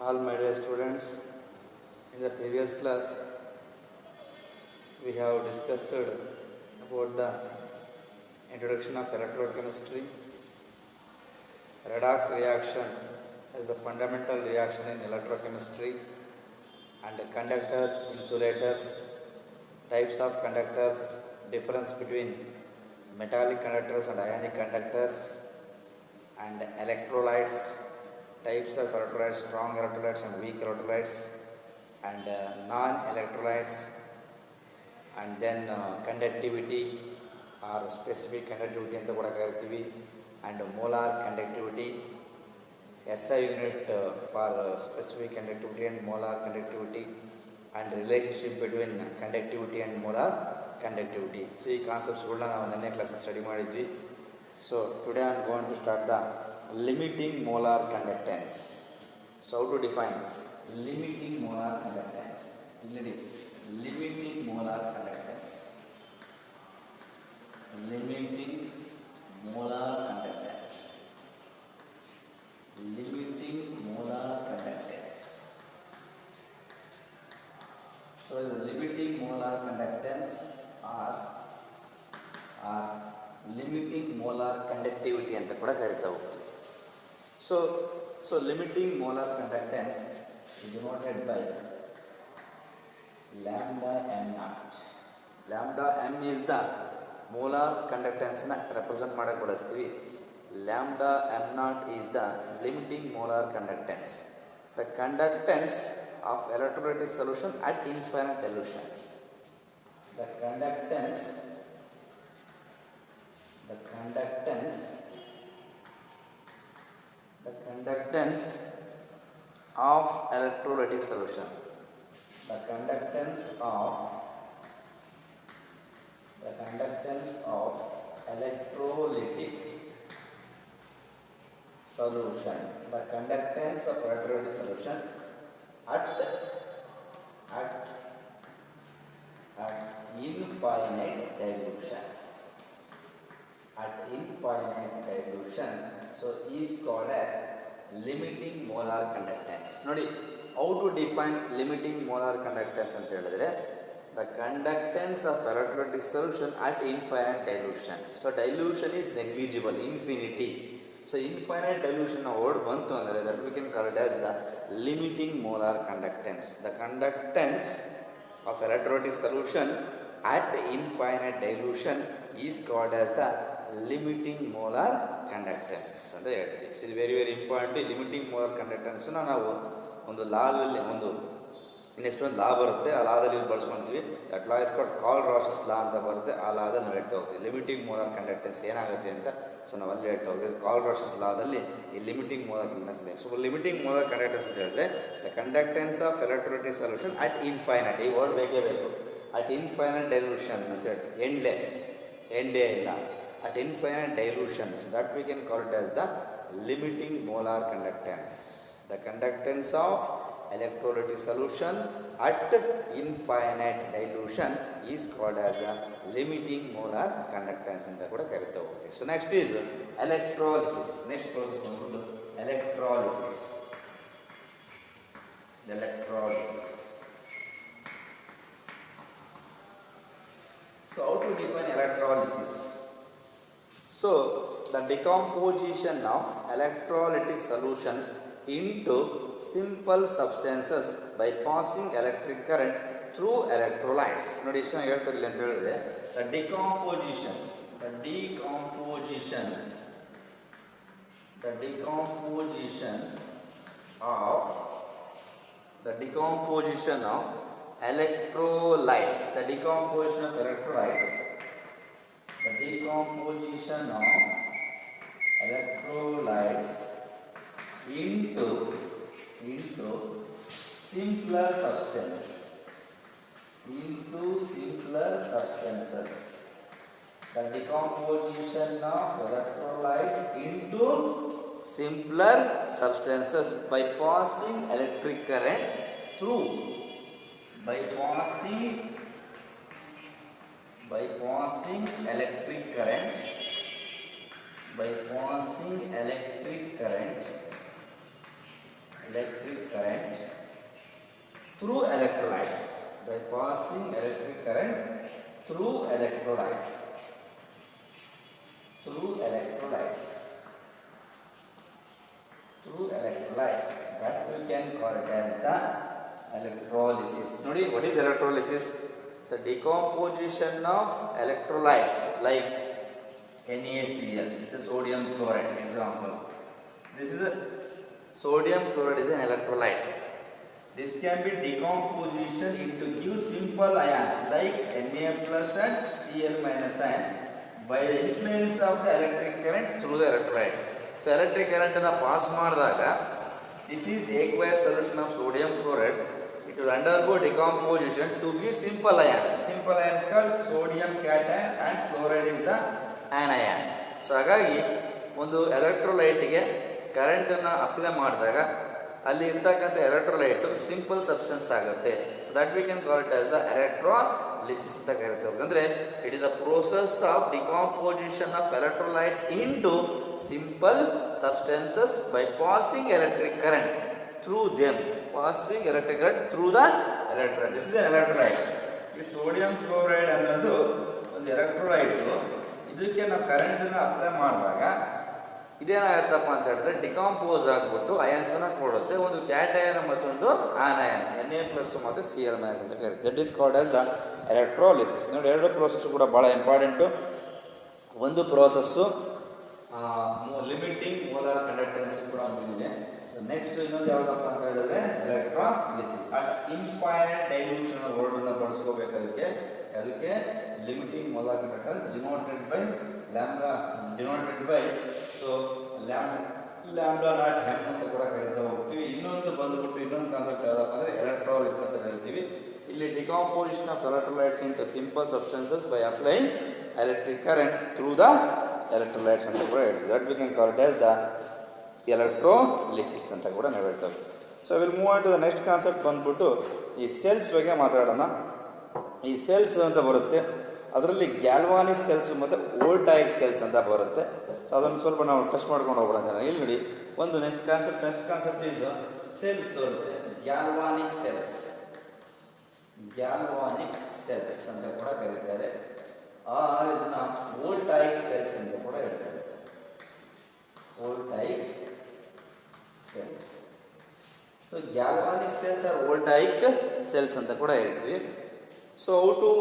All my dear students, in the previous class we have discussed about the introduction of electrochemistry, redox reaction as the fundamental reaction in electrochemistry, and the conductors, insulators, types of conductors, difference between metallic conductors and ionic conductors, and electrolytes, types of electrolytes, strong electrolytes and weak electrolytes, and non-electrolytes, and then conductivity or specific conductivity ಅಂತ ಕೂಡ ಕರಿತೀವಿ, and molar conductivity, SI unit for specific conductivity and molar conductivity, and relationship between conductivity and molar conductivity. So ಈ ಕಾನ್ಸೆಪ್ಟ್ಸ್ಗಳನ್ನ ನಾವು ನೆನ್ನೆ class study ಮಾಡಿದ್ವಿ. So today I am going to start the limiting molar conductance. So how to define limiting molar conductance? Limiting molar conductance. Limiting molar conductance. Limiting molar conductance. So the limiting molar conductance are limiting molar conductivity ಅಂತ ಕೂಡ ಕರೀತಾ ಹೋಗ್ತೀವಿ. So limiting molar conductance is denoted by lambda m naught. Lambda m is the molar conductance ನ represent ಮಾಡಕ್ಕೆ ಬಳಸ್ತೀವಿ. Lambda m naught is the limiting molar conductance. The conductance of electrolytic solution at infinite dilution. The conductance of electrolytic solution. The conductance of electrolytic solution. The conductance of electrolytic solution at infinite dilution. At infinite dilution, so is called as limiting molar conductance. ನೋಡಿ, how to define limiting molar conductance ಅಂತ ಹೇಳಿದ್ರೆ, the conductance of electrolytic solution at infinite dilution. So dilution is negligible, infinity. So infinite dilution word ಬಂತು ಅಂದರೆ that we can call it as the limiting molar conductance. The conductance of electrolytic solution at infinite dilution is called as the limiting molar conductance ಅಂತ ಹೇಳ್ತೀವಿ. So ಇದು very important. Limiting molar ಕಂಡಕ್ಟೆನ್ಸ್ನ ನಾವು ಒಂದು ಲಾದಲ್ಲಿ next ಒಂದು law ಬರುತ್ತೆ, ಆ ಲಾದಲ್ಲಿ ಬಳಸ್ಕೊಳ್ತೀವಿ. That law is called Kohlrausch's law ಅಂತ ಬರುತ್ತೆ. ಆ ಲಾದಲ್ಲಿ ನಾವು ಹೇಳ್ತಾ ಹೋಗ್ತೀವಿ ಲಿಮಿಟಿಂಗ್ ಮೋಲಾರ್ ಕಂಡಕ್ಟೆನ್ಸ್ ಏನಾಗುತ್ತೆ ಅಂತ. ಸೊ ನಾವು ಅಲ್ಲಿ ಹೇಳ್ತಾ ಹೋಗ್ತೀವಿ ಕಾರ್ಲ್ ರಾಷಸ್ ಲಾದಲ್ಲಿ ಈ ಲಿಮಿಟಿಂಗ್ ಮೋಲಾರ್ ಕಂಡಕ್ಟೆನ್ಸ್ ಬೇಕು. ಸೊ ಲಿಮಿಟಿಂಗ್ ಮೋಲಾರ್ ಕಂಡಕ್ಟೆನ್ಸ್ ಅಂತ ಹೇಳಿದ್ರೆ the conductance of electrolytic solution at infinite. ಈ ವರ್ಡ್ ಬೇಕೇ ಬೇಕು. ಅಟ್ ಇನ್ಫೈನೈಟ್ ಡೈಲ್ಯೂಷನ್ ಅಂತ ಹೇಳ್ತೀವಿ. ಎಂಡ್ಲೆಸ್, ಎಂಡೇ ಇಲ್ಲ. At infinite dilution, so that we can call it as the limiting molar conductance. The conductance of electrolytic solution at infinite dilution is called as the limiting molar conductance ಅಂತ ಕೂಡ ಕರೀತಾ ಹೋಗ್ತೀವಿ. So next is electrolysis. Next process ಬಂದ್ಬಿಟ್ಟು electrolysis. So how to define electrolysis? So the decomposition of electrolytic solution into simple substances by passing electric current through electrolytes. ನೋಡಿ ಇಷ್ಟು ಹೇಳ್ತಿರಲಿಲ್ಲ ಅಂತ ಹೇಳಿದ್ರೆ the decomposition of electrolytes. The decomposition of electrolytes into simpler substances. The decomposition of electrolytes into simpler substances by passing electric current through electric current electric current through electrolytes, by passing electric current through electrolytes, through electrolytes, through electrolytes. That we can call it as the electrolysis. Nodi, what is electrolysis? The decomposition of electrolytes like NaCl. This is sodium chloride example. This is a sodium chloride is an electrolyte. This can be decomposition into give simple ions like Na plus and Cl minus ions by the influence of the electric current through the electrolyte. So electric current ಅನ್ನು pass ಮಾಡಿದಾಗ this is aqueous solution of sodium chloride. It will undergo decomposition to give simple ions. Simple ions called sodium cation and chloride is the anion. So ಹಾಗಾಗಿ ಒಂದು ಎಲೆಕ್ಟ್ರೋಲೈಟ್ಗೆ ಕರೆಂಟನ್ನು apply ಮಾಡಿದಾಗ ಅಲ್ಲಿ ಇರ್ತಕ್ಕಂಥ electrolyte simple substance ಆಗುತ್ತೆ. So that we can call it as the electrolysis ಅಂತ ಕರೀತೇವೆ. ಅಂದರೆ it is a process of decomposition of electrolytes into simple substances by passing electric current through them. Passing electric current through the electrolyte. This is an electrolyte. ಈ sodium chloride ಅನ್ನೋದು ಒಂದು ಎಲೆಕ್ಟ್ರೋಲೈಟು. ಇದಕ್ಕೆ ನಾವು ಕರೆಂಟನ್ನು apply ಮಾಡಿದಾಗ ಇದೇನಾಗುತ್ತಪ್ಪ ಅಂತ ಹೇಳಿದ್ರೆ decompose ಆಗಿಬಿಟ್ಟು ಅಯನ್ಸನ್ನು ಕೊಡುತ್ತೆ. ಒಂದು ಕ್ಯಾಟಯನ್ ಮತ್ತೊಂದು ಆನಯನ್ Na ಪ್ಲಸ್ ಮತ್ತು Cl ಮೈನಸ್ ಅಂತ ಕರೀತಾರೆ. That is called as the electrolysis. ನೋಡಿ, ಎರಡು ಪ್ರೋಸೆಸ್ಸು ಕೂಡ ಭಾಳ ಇಂಪಾರ್ಟೆಂಟು. ಒಂದು ಪ್ರೋಸೆಸ್ಸು ಲಿಮಿಟಿಂಗ್ ಮೋಲಾರ್ ಕಂಡಕ್ಟೆನ್ಸ್ ಕೂಡ ಬಂದಿದೆ. ಸೊ ನೆಕ್ಸ್ಟ್ ಇನ್ನೊಂದು ಯಾವುದಪ್ಪ ಅಂತ ಹೇಳಿದ್ರೆ ಎಲೆಕ್ಟ್ರೋಲಿಸಿಸ್. ಇನ್ಫೈನೈಟ್ ಡೈಲ್ಯೂಷನ್ ವರ್ಡನ್ನು ಬಳಸ್ಕೋಬೇಕು. ಅದಕ್ಕೆ limiting molar conductance denoted by lambda, denoted by lambda naught M ಅಂತ ಕೂಡ ಕರೀತಾ ಹೋಗ್ತೀವಿ. ಇನ್ನೊಂದು ಕಾನ್ಸೆಪ್ಟ್ ಯಾವುದಪ್ಪ ಅಂದರೆ ಎಲೆಕ್ಟ್ರೋಲಿಸಿಸ್ ಅಂತ ಕರಿತೀವಿ. ಇಲ್ಲಿ decomposition of electrolytes into simple substances by applying electric current through the electrolytes ಅಂತ ಕೂಡ ಹೇಳ್ತೀವಿ. That we can call it as the electrolysis ಅಂತ ಕೂಡ ನಾವು ಹೇಳ್ತೇವೆ. So will move on to the next concept ಬಂದ್ಬಿಟ್ಟು ಈ ಸೆಲ್ಸ್ ಬಗ್ಗೆ ಮಾತಾಡೋಣ. ಈ ಸೆಲ್ಸ್ ಅಂತ ಬರುತ್ತೆ, ಅದರಲ್ಲಿ ಗ್ಯಾಲ್ವಾನಿಕ್ ಸೆಲ್ಸು ಮತ್ತು ವೋಲ್ಟಾಯಿಕ್ ಸೆಲ್ಸ್ ಅಂತ ಬರುತ್ತೆ. ಸೊ ಅದನ್ನು ಸ್ವಲ್ಪ ನಾವು ಟಚ್ ಮಾಡ್ಕೊಂಡು ಹೋಗೋಣ ಚೆನ್ನಾಗಿ. ಇಲ್ಲಿ ನೋಡಿ, ಒಂದು ನೆಕ್ಸ್ಟ್ ಕಾನ್ಸೆಪ್ಟ್ ಈಸ್ ಸೆಲ್ಸ್ ಬರುತ್ತೆ. ಗ್ಯಾಲ್ವಾನಿಕ್ ಸೆಲ್ಸ್ ಅಂತ ಕೂಡ ಕರೀತಾರೆ. ಇದನ್ನು ವೋಲ್ಟಾಯಿಕ್ ಸೆಲ್ಸ್ ಅಂತ ಕೂಡ ಹೇಳ್ತಾರೆ. Voltaic cells. So galvanic cells or voltaic cells ಅಂತ ಕೂಡ ಹೇಳ್ತೀವಿ. So how to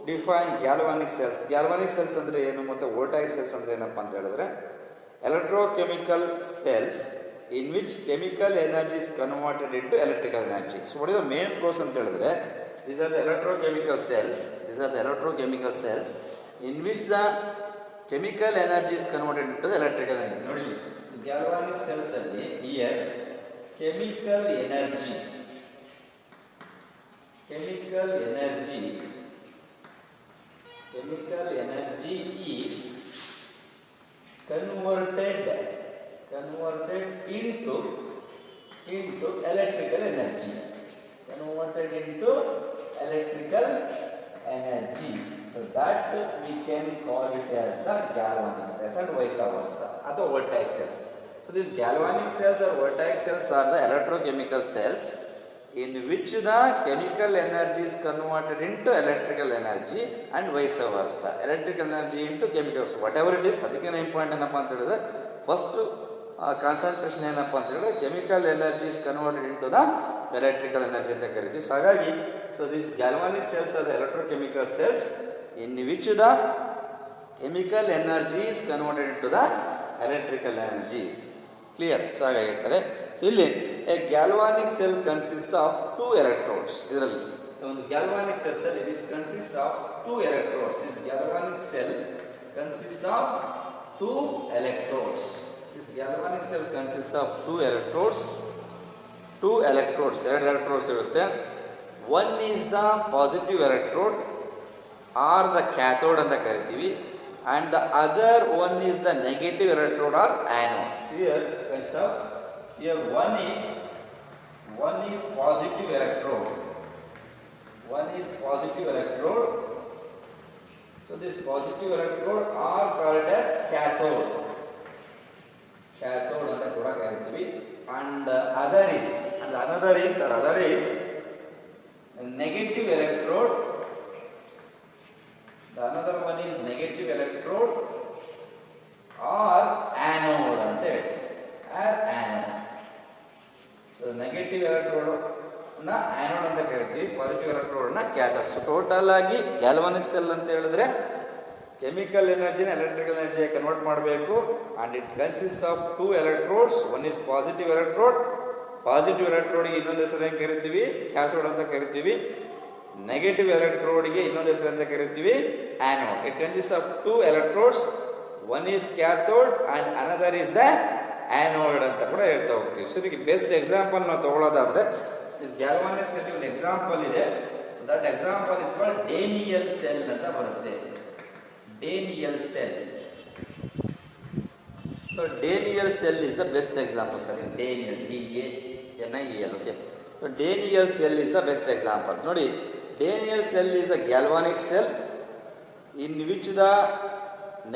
define galvanic cells. Galvanic cells ಅಂದರೆ ಏನು ಮತ್ತು ವೋಲ್ಟಾಯಿಕ್ ಸೆಲ್ಸ್ ಅಂದರೆ ಏನಪ್ಪ ಅಂತ ಹೇಳಿದ್ರೆ, electrochemical cells in which chemical energy is converted into electrical energy. So what is the main process ಅಂತ ಹೇಳಿದ್ರೆ, these are the electrochemical cells in which the chemical energy is converted into the electrical energy. ನೋಡಿ, so galvanic cells ಅಲ್ಲಿ here chemical energy is converted into electrical energy. So that we can call it as the galvanic cells and vice versa, or the voltaic cells. So these galvanic cells or voltaic cells are the electrochemical cells in which the chemical energy is converted into electrical energy and vice versa. Electrical energy into chemical. So whatever it is, ಅದಕ್ಕೆ important ಏನಪ್ಪ ಅಂತ ಹೇಳಿದ್ರೆ, first concentration ಏನಪ್ಪ ಅಂತ ಹೇಳಿದ್ರೆ chemical energy is converted into the electrical energy ಅಂತ ಕರಿತೀವಿ. So ಹಾಗಾಗಿ so this galvanic cells are the electrochemical cells in which the chemical energy is converted into the electrical energy. Clear? So ಹಾಗಾಗಿ ಹೇಳ್ತಾರೆ. So ಇಲ್ಲಿ a galvanic cell consist of 2 electrodes. ಇದರಲ್ಲಿ ಒಂದು galvanic cells ಅಲ್ಲಿ this consist of 2 electrodes. This galvanic cell consist of 2 electrodes. This galvanic cell consists of 2 electrodes. 2 electrodes, 2 electrodes ಇರುತ್ತೆ. One is the positive electrode or the cathode ಅಂತ ಕರಿತೀವಿ, and the other one is the negative electrode or anode. So here one is positive electrode. So this positive electrode are called as cathode ಅಂತ ಕೂಡ ಕರಿತೀವಿ. and another is negative electrode. The another one is negative electrode or anode ಅಂತ ಹೇಳ್ತೀವಿ. Anode. So negative electrode ನ anode ಅಂತ ಕರಿತೀವಿ, positive electrode ನ cathode. So total ಆಗಿ ಗ್ಯಾಲ್ವಾನಿಕ್ ಸೆಲ್ ಅಂತ ಹೇಳಿದ್ರೆ ಕೆಮಿಕಲ್ ಎನರ್ಜಿನ ಎಲೆಕ್ಟ್ರಿಕಲ್ ಎನರ್ಜಿಗೆ ಕನ್ವರ್ಟ್ ಮಾಡಬೇಕು. And it consist of 2 electrodes. One is positive electrode. Positive ಎಲೆಕ್ಟ್ರೋಡ್ಗೆ ಇನ್ನೊಂದು ಹೆಸರು ಏನು ಕರಿತೀವಿ? ಕ್ಯಾಥೋಡ್ ಅಂತ ಕರಿತೀವಿ. ನೆಗೆಟಿವ್ ಎಲೆಕ್ಟ್ರೋಡ್ಗೆ ಇನ್ನೊಂದು ಹೆಸರು ಅಂತ ಕರಿತೀವಿ anode. It consist of 2 electrodes. One is cathode and another is the anode ಅಂತ ಕೂಡ ಹೇಳ್ತಾ ಹೋಗ್ತೀವಿ. ಸೊ ಇದಕ್ಕೆ ಬೆಸ್ಟ್ ಎಕ್ಸಾಂಪಲ್ ನಾವು ತಗೊಳ್ಳೋದಾದ್ರೆ ಇಸ್ ಗ್ಯಾಲ್ವಾನಿಕ್ ಸೆಲ್ ಒಂದು ಎಕ್ಸಾಂಪಲ್ ಇದೆ. So that example is called Daniell cell ಅಂತ ಬರುತ್ತೆ. Daniell cell. So Daniell cell is the best example sir. Daniell DANIEL. Okay. So Daniell cell is the best example. ನೋಡಿ, Daniell cell is the galvanic cell in which the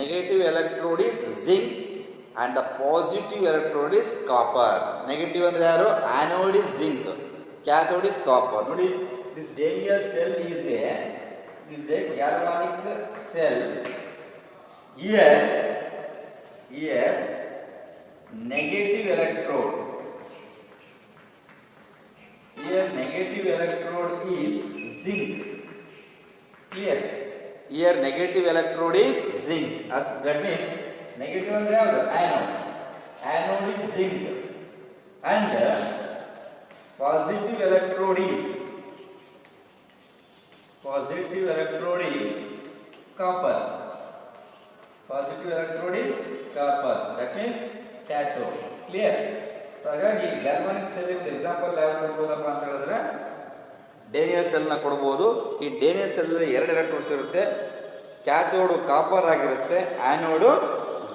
negative electrode is zinc and the positive electrode is copper. Negative ಅಂದ್ರೆ ಯಾರು? Anode is zinc, cathode is copper. ನೋಡಿ, this Daniel cell is a galvanic cell. Here negative electrode. Here negative electrode is zinc. Here negative electrode is zinc. That means negative ಅಂದರೆ ಯಾವುದು? Anode is zinc and positive electrode is copper. That means cathode. Clear? So ಹಾಗಾಗಿ ಗ್ಯಾಲ್ವಾನಿಕ್ cell example ಯಾವ್ದು ಕೊಡ್ಬೋದಪ್ಪ ಅಂತ ಹೇಳಿದ್ರೆ Daniel ಸೆಲ್ನ ಕೊಡ್ಬೋದು. ಈ Daniel cell 2 electrodes ಇರುತ್ತೆ. ಕ್ಯಾಥೋಡು copper ಆಗಿರುತ್ತೆ, ಆನೋಡು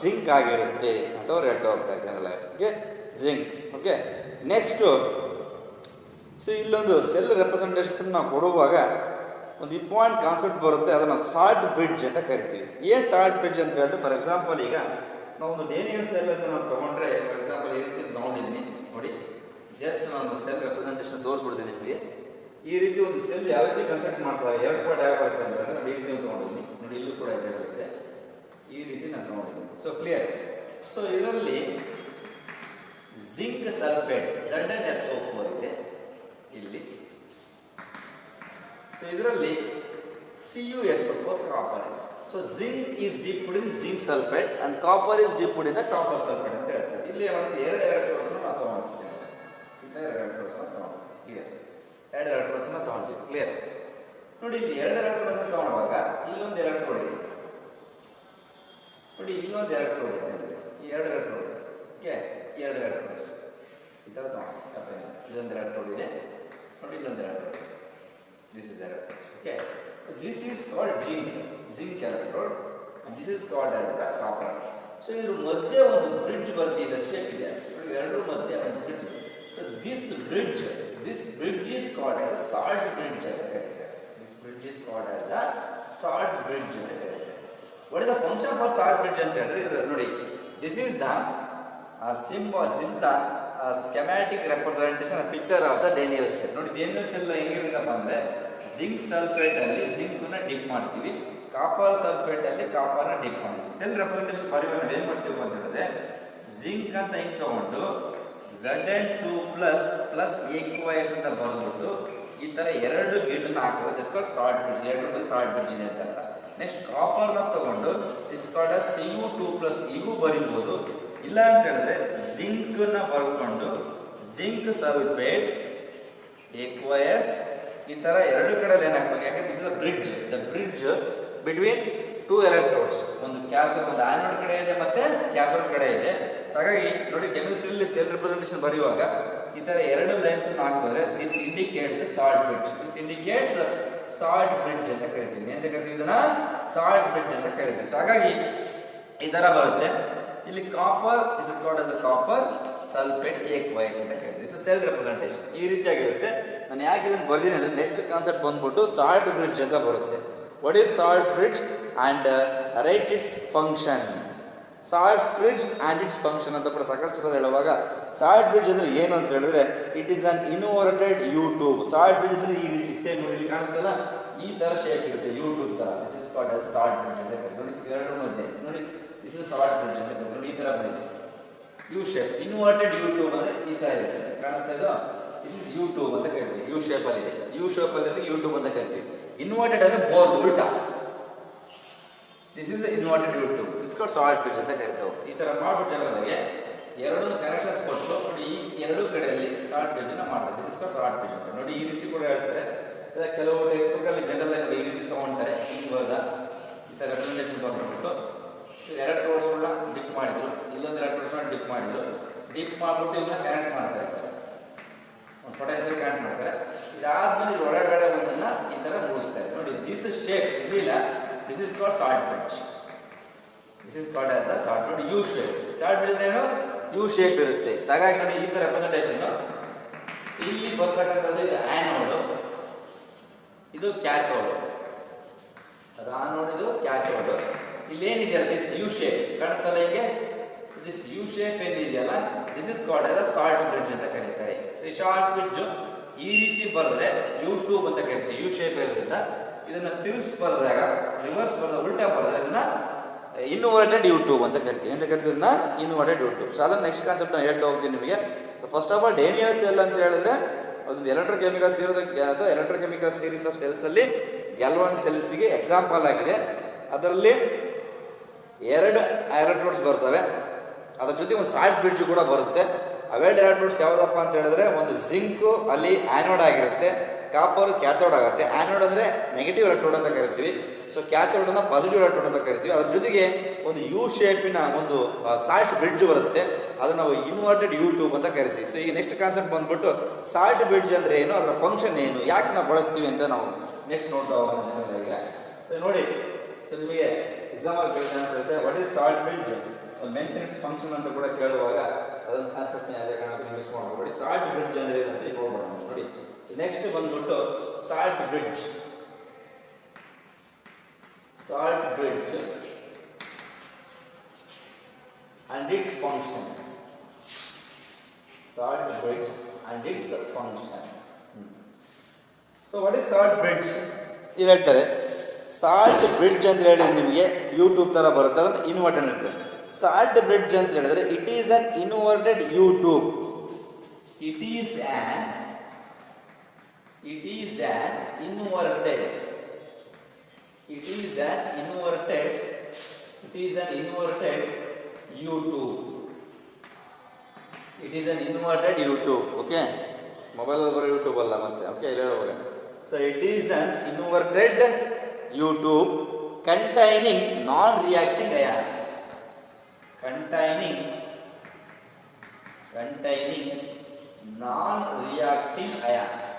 ಜಿಂಕ್ ಆಗಿರುತ್ತೆ ಅಂತ ಅವ್ರು ಹೇಳ್ತಾ ಹೋಗ್ತಾರೆ ಜನರಲ್ ಆಗಿ. Okay, zinc. Okay, next, so ಇಲ್ಲೊಂದು ಸೆಲ್ ರೆಪ್ರೆಸೆಂಟೇಷನ್ ನಾವು ಕೊಡುವಾಗ ಒಂದು ಇಂಪಾರ್ಟೆಂಟ್ ಕಾನ್ಸೆಪ್ಟ್ ಬರುತ್ತೆ. ಅದನ್ನು ಸಾಲ್ಟ್ ಬ್ರಿಡ್ಜ್ ಅಂತ ಕರಿತೀವಿ. ಏನು ಸಾಲ್ಟ್ ಬ್ರಿಡ್ಜ್ ಅಂತ ಹೇಳಿದ್ರೆ, ಫಾರ್ ಎಕ್ಸಾಂಪಲ್ ಈಗ ನಾವು ಒಂದು ಡೇನಿಯಲ್ ಸೆಲ್ ಅಂತ ನಾವು ತೊಗೊಂಡ್ರೆ, ಫಾರ್ ಎಕ್ಸಾಂಪಲ್ ಈ ರೀತಿ ನೋಡಿದ್ದೀನಿ ನೋಡಿ, ಜಸ್ಟ್ ನಾನು ಸೆಲ್ ರೆಪ್ರೆಸೆಂಟೇಷನ್ ತೋರಿಸ್ಬಿಡ್ತೀನಿ ನಿಮಗೆ. ಈ ರೀತಿ ಒಂದು ಸೆಲ್ ಯಾವ ರೀತಿ ಕನ್ಸ್ಟ್ರಕ್ಟ್ ಮಾಡ್ತಾರೆ, 2 ಪಾರ್ಟ್ ಯಾವ ಬರುತ್ತೆ ಅಂತಂದರೆ ನೋಡಿ, ಈ ರೀತಿ ತೊಗೊಂಡಿದ್ದೀನಿ ನೋಡಿ, ಇಲ್ಲೂ ಕೂಡ ಇದೆ, ಈ ರೀತಿ ನಾನು ತೊಗೊಂಡಿದ್ದೀನಿ. So clear? ಸೊ ಇದರಲ್ಲಿ ಜಿಂಕ್ ಸಲ್ಫೇಟ್ ZnSO4 ಇದೆ ಇಲ್ಲಿ. ಸೊ ಇದರಲ್ಲಿ CuSO4 copper. So zinc is dipped in zinc sulphate and copper is dipped in the copper sulphate ಅಂತ ಹೇಳ್ತಾರೆ. ಇಲ್ಲಿ 2 ಎಲೆಕ್ಟ್ರೋಡ್ಸ್ ನಾವು ತೊಗೊಳ್ತೀವಿ. ಇನ್ನ 2 ಎಲೆಕ್ಟ್ರೋಡ್ಸ್ ತೊಗೊಳ್ತೀವಿ. ಕ್ಲಿಯರ್? 2 ಎಲೆಕ್ಟ್ರೋಡ್ಸ್ ತೊಗೊಳ್ತೀವಿ. ಕ್ಲಿಯರ್? ನೋಡಿ, ಇಲ್ಲಿ 2 ಎಲೆಕ್ಟ್ರೋಡ್ಸ್ ತೊಗೊಳ್ಳುವಾಗ ಇಲ್ಲೊಂದು ಎಲೆಕ್ಟ್ರೋಡ್ ಇದೆ ನೋಡಿ, ಇಲ್ಲೊಂದು ಎಲೆಕ್ಟ್ರೋಡ್ ಇದೆ. ಈ 2 ಎಲೆಕ್ಟ್ರೋಡ್ ಇದೆ. ಓಕೆ, 2 ಎಲೆಕ್ಟ್ರೋಡ್ಸ್ ಈ ಥರ ತೊಗೊಂಡು ಇದೊಂದು ಎಲೆಕ್ಟ್ರೋಡ್ ಇದೆ ನೋಡಿ, ಇಲ್ಲೊಂದು electrode. This is electrode. Okay, this is called zinc electrode. This is called as the copper. So ಇದ್ರ ಮಧ್ಯೆ ಒಂದು ಬ್ರಿಡ್ಜ್ ಬರ್ತಿದೆ, ಸ್ಟೆಪ್ ಇದೆ ನೋಡಿ, 2 ಮಧ್ಯೆ ಒಂದು bridge. So this bridge is called as the salt bridge ಅಂತ ಕರೀತಾರೆ. This bridge is called as the salt bridge ಅಂತ ಕರೀತಾರೆ. What is the function for salt bridge ಅಂತ ಹೇಳಿದ್ರೆ ನೋಡಿ, this is the symbol, this is the schematic representation of picture of the Daniel cell. ನೋಡಿ, Daniel cell ಹೆಂಗಿರುತ್ತಪ್ಪ ಅಂದರೆ zinc sulphate ಅಲ್ಲಿ ಜಿಂಕ್ನ drip ಮಾಡ್ತೀವಿ, copper sulphate ಅಲ್ಲಿ ಕಾಪರ್ನ ಡಿಪ್ ಮಾಡ್ತೀವಿ. ಸೆಲ್ ರೆಪ್ರೆಸೆಂಟೇಷನ್ ಬರೆಯುವಾಗ ನಾವು ಏನು ಮಾಡ್ತೀವಿ ಅಂತ ಹೇಳಿದ್ರೆ, ಜಿಂಕ್ ಅಂತ ಹಿಂಗೆ ತೊಗೊಂಡು Zn2 ಪ್ಲಸ್ AQS ಅಂತ ಬರೆದ್ಬಿಟ್ಟು ಈ ಥರ 2 ಗಿಡನ್ನ ಹಾಕೋದು. This called salt bridge. 2 salt bridge ಇದೆ ಅಂತ. ನೆಕ್ಸ್ಟ್ ಕಾಪರ್ನ ತಗೊಂಡು ಇಸ್ ಕಾಲ್ಡ್ Cu2+, ಇವು ಬರಿಬೋದು. ಇಲ್ಲ ಅಂತ ಹೇಳಿದ್ರೆ ಜಿಂಕ್ನ ಬರ್ಕೊಂಡು ಜಿಂಕ್ ಸಲ್ಫೇಟ್ AQS ಈ ಥರ 2 ಕಡೆಯಲ್ಲಿ ಏನಾಗಬೇಕು, ಯಾಕಂದ್ರೆ this is the bridge between 2 electrodes. ಒಂದು ಕ್ಯಾಥೋಡ್, ಒಂದು ಆನೋಡ್ ಕಡೆ ಇದೆ ಮತ್ತು ಕ್ಯಾಥೋಡ್ ಕಡೆ ಇದೆ. ಸೊ ಹಾಗಾಗಿ ನೋಡಿ, ಕೆಮಿಸ್ಟ್ರಿಯಲ್ಲಿ ಸೆಲ್ ರೆಪ್ರೆಸೆಂಟೇಷನ್ ಬರೆಯುವಾಗ ಈ ಥರ 2 ಲೈನ್ಸ್ ಹಾಕಿದ್ರೆ this indicates the salt bridge. This indicates salt bridge ಅಂತ ಕರಿತೀವಿ. ಅಂತ ಕರಿತೀವಿ ಇದನ್ನ ಸಾಲ್ಟ್ ಬ್ರಿಡ್ಜ್ ಅಂತ ಕರಿತೀವಿ. ಸೊ ಹಾಗಾಗಿ ಈ ಥರ ಬರುತ್ತೆ. ಇಲ್ಲಿ copper is called as copper sulphate AQS ಅಂತ ಕರಿತೀವಿ. ದಿಸ್ ಸೆಲ್ ರೆಪ್ರೆಸೆಂಟೇಷನ್ ಈ ರೀತಿಯಾಗಿರುತ್ತೆ. ನಾನು ಯಾಕೆ ಇದನ್ನು ಬರ್ತೀನಿ ಅಂದರೆ ನೆಕ್ಸ್ಟ್ ಕಾನ್ಸೆಪ್ಟ್ ಬಂದ್ಬಿಟ್ಟು ಸಾಲ್ಟ್ ಬ್ರಿಡ್ಜ್ ಅಂತ ಬರುತ್ತೆ. What is salt bridge and right it's function. Salt bridge and it's function ಅಂತ ಕೂಡ ಸಾಕಷ್ಟು ಸಲ ಹೇಳುವಾಗ ಸಾಲ್ಟ್ ಬ್ರಿಡ್ಜ್ ಅಂದರೆ ಏನು ಅಂತ ಹೇಳಿದ್ರೆ it is an inverted YouTube. Salt bridge ಅಂದರೆ ಈ ರೀತಿ ಸೇಮ್ ನೋಡಿ ಇಲ್ಲಿ ಕಾಣುತ್ತಲ್ಲ ಈ ಥರ ಶೇಪ್ ಇರುತ್ತೆ ಯೂಟ್ಯೂಬ್ ಥರ. This is called as salt bridge ಅಂತ ಕರೀತಾರೆ. ನೋಡಿ ಎರಡು ಮಧ್ಯೆ ನೋಡಿ ದಿಸ್ ಇಸ್ ಸಾಲ್ಟ್ ಬ್ರಿಡ್ಜ್ ಅಂತ ಕರೀತಾರೆ. ನೋಡಿ ಈ ಥರ ಬಂದಿದೆ ಯು ಶೇಪ್. ಇನ್ವರ್ಟೆಡ್ ಯೂಟ್ಯೂಬ್ ಅಂದರೆ ಈ ಥರ ಇದೆ ಕಾಣುತ್ತಾ ಇದು. ದಿಸ್ ಇಸ್ ಯೂಟ್ಯೂಬ್ ಅಂತ ಕರಿತೀವಿ. ಯು ಶೇಪಲ್ಲಿ ಇದೆ. ಯು ಶೇಪಲ್ಲಿ ಯೂಟ್ಯೂಬ್ ಅಂತ ಕರಿತೀವಿ. ಇನ್ವರ್ಟೆಡ್ ಅಂದರೆ ಬೋರ್ಡ್ ಉಲ್ಟಾ. This is inverted YouTube. This called salt bridge ಅಂತ ಕರಿತಾವೆ. ಈ ಥರ ಮಾಡ್ಬಿಟ್ಟು ಜನರಿಗೆ ಎರಡು ಕನೆಕ್ಷನ್ಸ್ ಕೊಟ್ಟು ನೋಡಿ ಈ ಎರಡೂ ಕಡೆಯಲ್ಲಿ ಸಾಲ್ಟ್ ಬ್ರಿಡ್ಜನ್ನ ಮಾಡ್ತಾರೆ. This is called salt bridge ಅಂತ. ನೋಡಿ ಈ ರೀತಿ ಕೂಡ ಹೇಳ್ತಾರೆ. ಕೆಲವು ಟೆಕ್ಸ್ಟ್ ಬುಕ್ಕಲ್ಲಿ ಜನರಲ್ ಈ ರೀತಿ ತೊಗೊಳ್ತಾರೆ. ಹಿಂಗೆ ಬರದ ಈ ಥರ ರೆಪ್ರೆಸೆಂಟೇಷನ್ ತೊಗೊಂಡ್ಬಿಟ್ಟು ಎಲೆಕ್ಟ್ರೋಡ್ಸ್ಗಳನ್ನ ಡಿಪ್ ಮಾಡಿದ್ರು, ಇಲ್ಲೊಂದು ಎಲೆಕ್ಟ್ರೋಡ್ಸ್ಗಳನ್ನ ಡಿಪ್ ಮಾಡಿದ್ರು. ಡಿಪ್ ಮಾಡಿಬಿಟ್ಟು ಇವನ್ನ ಕನೆಕ್ಟ್ ಮಾಡ್ತಾ ಇರ್ತಾರೆ. ಒಂದು ಪೊಟೆನ್ಷಿಯಲ್ ಕನೆಕ್ಟ್ ಮಾಡ್ತಾರೆ. ಇದಾದ್ಮೇಲೆ ಇದು ಒಳಗಡೆ ಒಂದನ್ನು ಈ ಥರ ಮೂಡಿಸ್ತಾರೆ. ನೋಡಿ ದಿಸ್ ಶೇಪ್ ಇದಿಲ್ಲ. This is called salt bridge. This is called as the salt bridge U shape. Salt bridge ಏನು ಯು ಶೇಪ್ ಇರುತ್ತೆ. ಹಾಗಾಗಿ ನೋಡಿ ಈ ಥರ ರೆಪ್ರೆಸೆಂಟೇಷನ್ ಇಲ್ಲಿ ಬರ್ತಕ್ಕಂಥದ್ದು ಇದು ಆ್ಯನೋಡು, ಇದು ಕ್ಯಾಥೋಡ್. ಅದು ಆನೋಡ್, ಇದು ಕ್ಯಾಥೋಡ್. ಇಲ್ಲೇನಿದೆಯಲ್ಲ ದಿಸ್ ಯು ಶೇಪ್ ಕಾಣುತ್ತಲ್ಲ ಹೀಗೆ. ಸೊ ದಿಸ್ ಯು ಶೇಪ್ ಏನಿದೆಯಲ್ಲ this is called as a salt bridge ಅಂತ ಕರೀತಾರೆ. ಸೊ ಈ ಸಾಲ್ಟ್ ಬ್ರಿಡ್ಜ್ ಈ ರೀತಿ ಬರೆದ್ರೆ ಯೂಟ್ಯೂಬ್ ಅಂತ ಕರಿತೀವಿ. ಯು ಶೇಪ್ ಇರೋದ್ರಿಂದ ಇದನ್ನು ತಿರುಗಿಸಿ ಬರೆದಾಗ ರಿವರ್ಸ್ ಬರೆದ ಉಲ್ಟಾ ಬರೆದ್ರೆ ಇದನ್ನು ಇನ್ವರ್ಟೆಡ್ ಯೂಟ್ಯೂಬ್ ಅಂತ ಕರಿತೀವಿ. ಅಂತ ಕರಿತೀವಿ ಇದನ್ನ ಇನ್ವರ್ಟೆಡ್ ಯೂಟ್ಯೂಬ್. ಸೊ ಅದನ್ನು ನೆಕ್ಸ್ಟ್ ಕಾನ್ಸೆಪ್ಟ್ ನಾನು ಹೇಳ್ತಾ ಹೋಗ್ತೀನಿ ನಿಮಗೆ. So first of all Daniel cell ಅಂತ ಹೇಳಿದ್ರೆ ಅದೊಂದು ಎಲೆಕ್ಟ್ರೋಕೆಮಿಕಲ್ ಅದು ಎಲೆಕ್ಟ್ರೋಕೆಮಿಕಲ್ ಸೀರೀಸ್ ಆಫ್ ಸೆಲ್ಸಲ್ಲಿ ಗ್ಯಾಲ್ವಾನ್ ಸೆಲ್ಸಿಗೆ ಎಕ್ಸಾಂಪಲ್ ಆಗಿದೆ. ಅದರಲ್ಲಿ ಎರಡು ಎಲೆಕ್ಟ್ರೋಡ್ಸ್ ಬರ್ತವೆ. ಅದ್ರ ಜೊತೆ ಒಂದು ಸಾಲ್ಟ್ ಬ್ರಿಡ್ಜ್ ಕೂಡ ಬರುತ್ತೆ. ಅವೆರಡು ಎಲೆಕ್ಟ್ರೋಡ್ಸ್ ಯಾವುದಪ್ಪ ಅಂತ ಹೇಳಿದ್ರೆ ಒಂದು ಜಿಂಕು ಅಲ್ಲಿ ಆ್ಯನೋಡ್ ಆಗಿರುತ್ತೆ, ಕಾಪರ್ ಕ್ಯಾಥೋಡ್ ಆಗುತ್ತೆ. ಆ್ಯನೋಡ್ ಅಂದರೆ ನೆಗೆಟಿವ್ ಎಲೆಕ್ಟ್ರೋಡ್ ಅಂತ ಕರಿತೀವಿ. ಸೊ ಕ್ಯಾಥೋಡನ್ನು ಪಾಸಿಟಿವ್ ಎಲೆಕ್ಟ್ರೋಡ್ ಅಂತ ಕರಿತೀವಿ. ಅದ್ರ ಜೊತೆಗೆ ಒಂದು ಯು ಶೇಪಿನ ಒಂದು ಸಾಲ್ಟ್ ಬ್ರಿಡ್ಜ್ ಬರುತ್ತೆ. ಅದು ನಾವು ಇನ್ವರ್ಟೆಡ್ ಯೂಟ್ಯೂಬ್ ಅಂತ ಕರಿತೀವಿ. ಸೊ ಈಗ ನೆಕ್ಸ್ಟ್ ಕಾನ್ಸೆಪ್ಟ್ ಬಂದ್ಬಿಟ್ಟು ಸಾಲ್ಟ್ ಬ್ರಿಡ್ಜ್ ಅಂದರೆ ಏನು, ಅದರ ಫಂಕ್ಷನ್ ಏನು, ಯಾಕೆ ನಾವು ಬಳಸ್ತೀವಿ ಅಂತ ನಾವು ನೆಕ್ಸ್ಟ್ ನೋಡ್ತಾ ಹೋಗೋಣ ಈಗ. ಸೊ ನೋಡಿ, ಸೊ ನಿಮಗೆ ಎಕ್ಸಾಂಪಲ್ ಚಾನ್ಸ್ ಇರುತ್ತೆ. What is salt bridge? So mention it's function ಅಂತ ಕೂಡ ಕೇಳುವಾಗ ಅದೊಂದು ಕಾನ್ಸೆಪ್ಟ್ನ ಯಾವುದೇ ಕಾರಣಕ್ಕೂ ಯೂಸ್ ಮಾಡ್ಕೊಬೇಡಿ. ಸಾಲ್ಟ್ ಬ್ರಿಡ್ಜ್ ಅಂದರೆ ಏನಂತ ನೋಡೋಣ ನೋಡಿ. ನೆಕ್ಸ್ಟ್ ಬಂದ್ಬಿಟ್ಟು salt bridge. Salt bridge and its function. Salt bridge and its function. So what is salt bridge? ಇಲ್ಲಿ ಹೇಳ್ತಾರೆ ಸಾಲ್ಟ್ ಬ್ರಿಡ್ಜ್ ಅಂತ ಹೇಳಿದ್ರೆ ನಿಮಗೆ ಯೂಟ್ಯೂಬ್ ಥರ ಬರುತ್ತೆ. ಅದನ್ನು ಇನ್ವರ್ಟೆಡ್ ಇರ್ತದೆ. ಸಾಲ್ಟ್ ಬ್ರಿಡ್ಜ್ ಅಂತ ಹೇಳಿದ್ರೆ it is an inverted YouTube. It is on inverted. It is an inverted YouTube. It is an inverted YouTube. Okay, mobile ಬರೋ ಯೂಟ್ಯೂಬ್ ಅಲ್ಲ ಮತ್ತೆ. ಓಕೆ, ಇಲ್ಲಿ ಹೇಳುವಾಗ so it is an inverted U tube containing non reacting ions. Containing non reacting ions.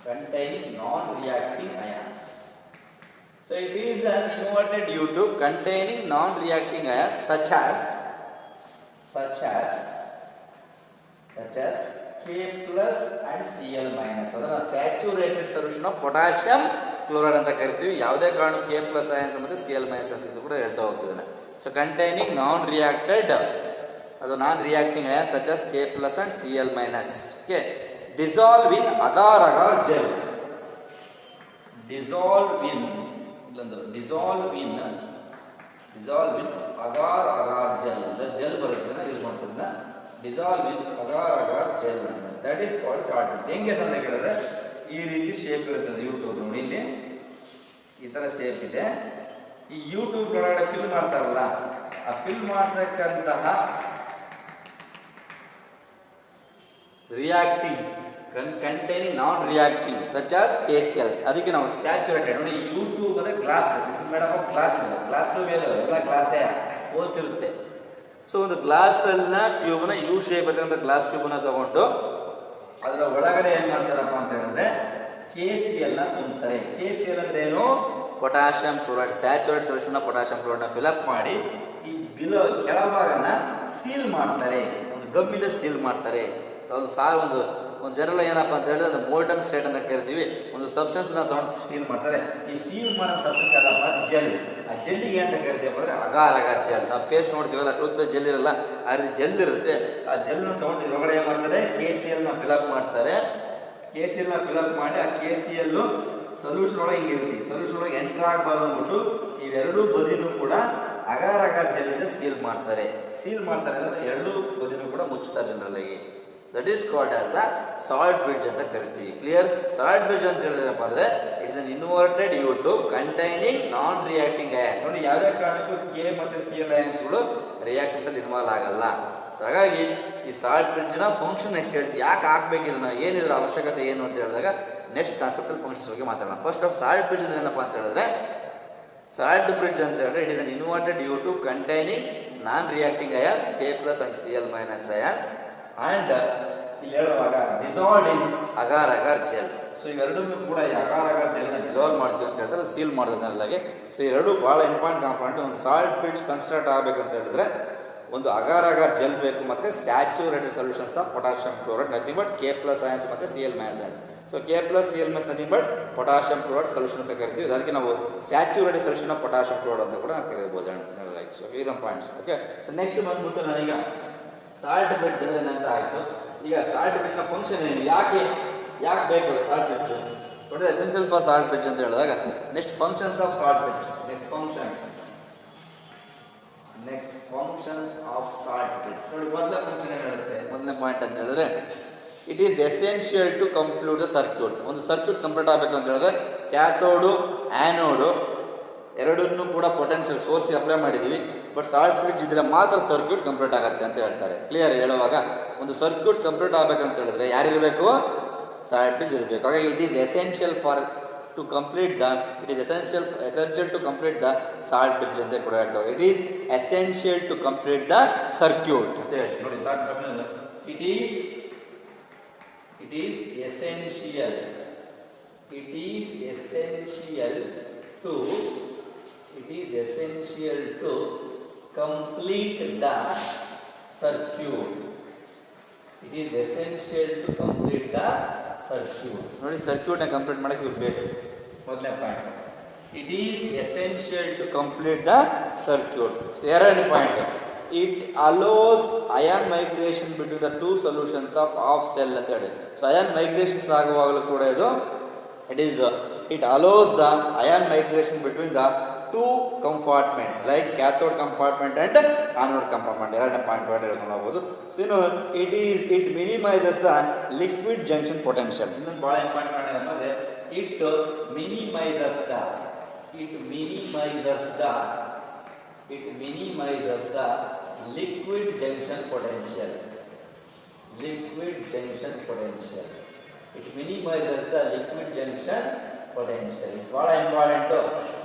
Containing non-reacting ions. So it is an inverted YouTube containing non-reacting ions such as K plus and Cl minus. ಅದನ್ನು saturated solution of potassium chloride ಅಂತ ಕರಿತೀವಿ. ಯಾವುದೇ ಕಾರಣ K plus ions ಮತ್ತು Cl minus ಇದು ಕೂಡ ಹೇಳ್ತಾ ಹೋಗ್ತಿದ್ದಾನೆ. So containing non reacting ions such as K plus and Cl minus. Okay. Dissolve in agar-agar gel. Dissolve in agar-agar gel. Gel ಬರುತ್ತೆ ಯೂಸ್ ಮಾಡ್ತಿದ್ದ. Dissolve in agar-agar gel. That is called salt bridge. ಹೆಂಗೆ ಅಂತ ಹೇಳಿದ್ರೆ ಈ ರೀತಿ shape ಇರುತ್ತದೆ YouTube. ನೋಡಿ ಇಲ್ಲಿ ಈ ಥರ ಶೇಪ್ ಇದೆ. ಈ ಯೂಟ್ಯೂಬ್ ಒಳಗಡೆ ಫಿಲ್ ಮಾಡ್ತಾರಲ್ಲ, ಆ ಫಿಲ್ ಮಾಡ್ತಕ್ಕಂತಹ reacting containing non-reacting such as KCl. ಅದಕ್ಕೆ ನಾವು ಸ್ಯಾಚುರೇಟೆಡ್. ನೋಡಿ ಯೂಟ್ಯೂಬ್ ಅಂದರೆ glass. This is made of glass. Glass tube ಇದೆ, ಎಲ್ಲ ಗ್ಲಾಸೇ ಹೋಲ್ಸಿರುತ್ತೆ. ಸೊ ಒಂದು ಗ್ಲಾಸನ್ನ ಟ್ಯೂಬ್ನ ಯು ಶೇಪ್ ಇರ್ತಕ್ಕಂಥ ಗ್ಲಾಸ್ ಟ್ಯೂಬನ್ನ ತೊಗೊಂಡು ಅದರ ಒಳಗಡೆ ಏನು ಮಾಡ್ತಾರಪ್ಪ ಅಂತ ಹೇಳಿದ್ರೆ KCl ತುಂಬ್ತಾರೆ. KCl ಅಂದರೆ ಏನು? Potassium chloride. Saturate solution potassium ಕ್ಲೋರೈಡ್ನ ಫಿಲಪ್ ಮಾಡಿ ಈ ಕೆಳಭಾಗನ ಸೀಲ್ ಮಾಡ್ತಾರೆ. ಒಂದು ಗಮ್ಮಿಂದ ಸೀಲ್ ಮಾಡ್ತಾರೆ. ಅದು ಒಂದು ಒಂದು ಜನರಲ್ ಏನಪ್ಪ ಅಂತ ಹೇಳಿದ್ರೆ ಅದು ಮೋಲ್ಟನ್ ಸ್ಟೇಟ್ ಅಂತ ಕರಿತೀವಿ. ಒಂದು ಸಬ್ಸ್ಟೆನ್ಸ್ನ ತೊಗೊಂಡು ಸೀಲ್ ಮಾಡ್ತಾರೆ. ಈ ಸೀಲ್ ಮಾಡೋ ಸಬ್ಸ್ಟೆನ್ಸ್ ಯಾವ್ದಪ್ಪ, ಜೆಲ್. ಆ ಜೆಲ್ಲಿಗೆ ಅಂತ ಕರಿತೀವಿ ಅಂದರೆ ಅಗಾರ್ ಅಗಾರ್ ಜೆಲ್. ನಾವು ಪೇಸ್ಟ್ ನೋಡ್ತೀವಲ್ಲ, ಟೂತ್ ಪೇಸ್ಟ್ ಜೆಲ್ ಇರಲ್ಲ, ಆ ರೀತಿ ಜೆಲ್ ಇರುತ್ತೆ. ಆ ಜೆಲ್ನ ತೊಗೊಂಡು ಇದ್ರೊಳಗಡೆ ಏನು ಮಾಡ್ತಾರೆ, KCl ಫಿಲಪ್ ಮಾಡ್ತಾರೆ. KCl ಫಿಲಪ್ ಮಾಡಿ ಆ KCl ಸೊಲ್ಯೂಷನ್ ಒಳಗೆ ಹಿಂಗಿರುತ್ತೆ. ಸೊಲ್ಯೂಷನ್ ಒಳಗೆ ಎಂಟ್ರ್ ಆಗಬಾರ್ದು ಅಂದ್ಬಿಟ್ಟು ಇವೆರಡೂ ಬದಿನೂ ಕೂಡ ಅಗಾರ್ ಅಗಾರ್ ಜೆಲ್ಲಿಂದ ಸೀಲ್ ಮಾಡ್ತಾರೆ. ಸೀಲ್ ಮಾಡ್ತಾರೆ ಅಂದರೆ ಎರಡೂ ಬದಿನೂ ಕೂಡ ಮುಚ್ಚುತ್ತಾರೆ ಜನರಲ್ಲಾಗಿ. That is called as the salt bridge ಅಂತ ಕರಿತೀವಿ. ಕ್ಲಿಯರ್? ಸಾಲ್ಟ್ ಬ್ರಿಡ್ಜ್ ಅಂತ ಹೇಳಿದ್ರಪ್ಪ ಅಂದರೆ it's an inverted U tube containing non reacting ions. ನೋಡಿ, ಯಾವುದೇ ಕಾರಣಕ್ಕೂ K ಮತ್ತು Cl ಅಯಾನ್ಸ್ಗಳು ರಿಯಾಕ್ಷನ್ಸಲ್ಲಿ ಇನ್ವಾಲ್ವ್ ಆಗಲ್ಲ. ಸೊ ಹಾಗಾಗಿ ಈ ಸಾಲ್ಟ್ ಬ್ರಿಡ್ಜ್ನ ಫಂಕ್ಷನ್ ನೆಕ್ಸ್ಟ್ ಹೇಳ್ತೀವಿ. ಯಾಕೆ ಹಾಕ್ಬೇಕು ಇದನ್ನು, ಏನಿದ್ರ ಅವಶ್ಯಕತೆ ಏನು ಅಂತ ಹೇಳಿದಾಗ ನೆಕ್ಸ್ಟ್ ಕಾನ್ಸೆಪ್ಟಲ್ ಫಂಕ್ಷನ್ಸ್ ಬಗ್ಗೆ ಮಾತಾಡೋಣ. ಫಸ್ಟ್ ಆಫ್ ಸಾಲ್ಟ್ ಬ್ರಿಡ್ಜ್ ಅಂದ್ರೆ ಏನಪ್ಪ ಅಂತ ಹೇಳಿದ್ರೆ, ಸಾಲ್ಟ್ ಬ್ರಿಡ್ಜ್ ಅಂತ ಹೇಳಿದ್ರೆ it is an inverted U tube containing non reacting ions K+ and Cl- ions and ಇಲ್ಲಿ ಹೇಳುವಾಗ dissolve in agar agar gel. So ಇವೆರಡನ್ನೂ ಕೂಡ ಈ ಅಗಾರ್ ಅಗಾರ್ ಜೆಲ್ನ ಡಿಸಾಲ್ವ್ ಮಾಡ್ತೀವಿ ಅಂತ ಹೇಳಿದ್ರೆ ಸೀಲ್ ಮಾಡೋದು ಜನರಲ್ಲಾಗಿ. ಸೊ ಇವೆರಡು ಭಾಳ ಇಂಪಾರ್ಟೆಂಟ್ ಕಾಂಪೌಂಡ್. ಒಂದು ಸಾಲ್ಟ್ ಬ್ರಿಡ್ಜ್ ಕನ್ಸ್ಟ್ರಕ್ಟ್ ಆಗಬೇಕಂತ ಹೇಳಿದ್ರೆ ಒಂದು ಅಗಾರ್ ಅಗಾರ್ ಜೆಲ್ ಬೇಕು, ಮತ್ತು saturated solutions of potassium chloride, nothing but K+ ions ಮತ್ತು Cl- ions. So K+ Cl- nothing but potassium chloride solution ಅಂತ ಕರಿತೀವಿ. ಅದಕ್ಕೆ ನಾವು saturated solution of potassium chloride ಅಂತ ಕೂಡ ಕರೀಬೋದು ಜನರಲ್ಲಾಗಿ. ಸೊ ಇದೊಂದು ಪಾಯಿಂಟ್ಸ್. ಓಕೆ, ಸೊ ನೆಕ್ಸ್ಟ್ ಬಂದ್ಬಿಟ್ಟು ನಾನೀಗ ಸಾಲ್ಟ್ ಬ್ರಿಡ್ಜ್ ಅಂದರೆ ಏನಂತ ಆಯಿತು. ಈಗ ಸಾಲ್ಟ್ ಬ್ರಿಡ್ಜ್ನ ಫಂಕ್ಷನ್ ಏನು, ಯಾಕೆ ಬೇಕು salt bridge? What is essential for salt bridge ಅಂತ ಹೇಳಿದಾಗ next functions of salt bridge. Next functions of salt bridge. ನೋಡಿ, ಮೊದಲ ಫಂಕ್ಷನ್ ಏನು ಹೇಳುತ್ತೆ, ಮೊದಲನೇ ಪಾಯಿಂಟ್ ಅಂತ ಹೇಳಿದ್ರೆ it is essential to complete the circuit. ಒಂದು ಸರ್ಕ್ಯೂಟ್ ಕಂಪ್ಲೀಟ್ ಆಗಬೇಕು ಅಂತ ಹೇಳಿದ್ರೆ ಕ್ಯಾಥೋಡು ಆ್ಯನೋಡು ಎರಡನ್ನೂ ಕೂಡ ಪೊಟೆನ್ಷಿಯಲ್ ಸೋರ್ಸಿಗೆ ಅಪ್ಲೈ ಮಾಡಿದ್ದೀವಿ. ಬಟ್ ಸಾಲ್ಟ್ ಬ್ರಿಡ್ಜ್ ಇದ್ರೆ ಮಾತ್ರ ಸರ್ಕ್ಯೂಟ್ ಕಂಪ್ಲೀಟ್ ಆಗುತ್ತೆ ಅಂತ ಹೇಳ್ತಾರೆ. ಕ್ಲಿಯರ್? ಹೇಳುವಾಗ ಒಂದು ಸರ್ಕ್ಯೂಟ್ ಕಂಪ್ಲೀಟ್ ಆಗಬೇಕಂತ ಹೇಳಿದ್ರೆ ಯಾರಿರಬೇಕು, ಸಾಲ್ಟ್ ಬ್ರಿಡ್ಜ್ ಇರಬೇಕು. ಹಾಗಾಗಿ it is essential for to complete the it is essential to complete the salt bridge ಅಂತ ಕೂಡ ಹೇಳ್ತಾರೆ. It is essential to complete the circuit ಅಂತ ಹೇಳ್ತೀವಿ. ನೋಡಿ, salt it is essential to complete the circuit. It is essential to complete the circuit. ನೋಡಿ, ಸರ್ಕ್ಯೂಟ್ನ complete ಮಾಡೋಕ್ಕೆ ಇವ್ರು ಬೇಕು. ಮೊದಲನೇ point, it is essential to complete the circuit. ಎರಡನೇ point, it allows ion migration between the two solutions of cell ಅಂತ ಹೇಳಿ. So ion migrations ಆಗುವಾಗಲೂ ಕೂಡ it allows the ion migration between the two compartment like cathode compartment and anode compartment. ಎರಡನೇ point ಹೇಳ್ಕೊಂಡು ಹೋಗ್ಬೋದು. So ಇನ್ನು it minimizes the liquid junction potential. ಇನ್ನೊಂದು ಭಾಳ important ಏನಂದರೆ it minimizes the liquid junction potential. It minimizes the liquid junction potential. It's ಭಾಳ important.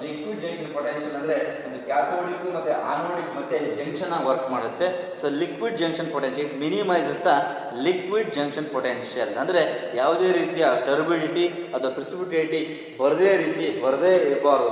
Liquid junction potential ಅಂದರೆ ಒಂದು ಕ್ಯಾಥೋಡಿಕ್ ಮತ್ತು ಆನೋಡಿಕ್ ಮತ್ತೆ ಜಂಕ್ಷನ್ ಆಗಿ ವರ್ಕ್ ಮಾಡುತ್ತೆ. So liquid junction potential it minimises the liquid junction potential. ಅಂದರೆ ಯಾವುದೇ ರೀತಿಯ ಟರ್ಬಿಡಿಟಿ ಅಥವಾ ಪ್ರಿಸಿಪಿಟೇಟಿ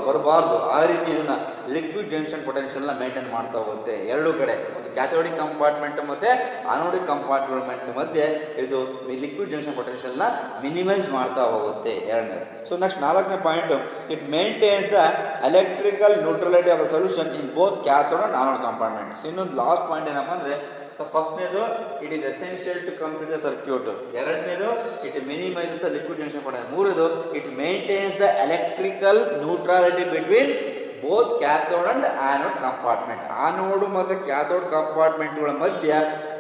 ಬರಬಾರ್ದು ಆ ರೀತಿ ಇದನ್ನು ಲಿಕ್ವಿಡ್ ಜಂಕ್ಷನ್ ಪೊಟೆನ್ಷಿಯಲ್ನ ಮೇಂಟೈನ್ ಮಾಡ್ತಾ ಹೋಗುತ್ತೆ. ಎರಡೂ ಕಡೆ ಒಂದು ಕ್ಯಾಥೋಡಿಕ್ ಕಂಪಾರ್ಟ್ಮೆಂಟ್ ಮತ್ತು ಆನೋಡಿಕ್ ಕಂಪಾರ್ಟ್ಮೆಂಟ್ ಮಧ್ಯೆ ಇದು ಲಿಕ್ವಿಡ್ ಜಂಕ್ಷನ್ ಪೊಟೆನ್ಷಿಯಲ್ನ ಮಿನಿಮೈಸ್ ಮಾಡ್ತಾ ಹೋಗುತ್ತೆ. ಎರಡನೇ. ಸೊ ನೆಕ್ಸ್ಟ್ ನಾಲ್ಕನೇ point, it maintains the electrical neutrality of the solution in both cathode and anode compartments. ಇನ್ನೊಂದು ಲಾಸ್ಟ್ ಪಾಯಿಂಟ್ ಏನಪ್ಪ ಅಂದರೆ, ಸೊ ಫಸ್ಟ್ನೇದು it is essential to complete the circuit. ಎರಡನೇದು it minimises the liquid junction potential. ಮೂರನೇದು it maintains the electrical neutrality between both cathode and anode compartment. Anode ಮತ್ತು cathode ಕಂಪಾರ್ಟ್ಮೆಂಟ್ಗಳ ಮಧ್ಯ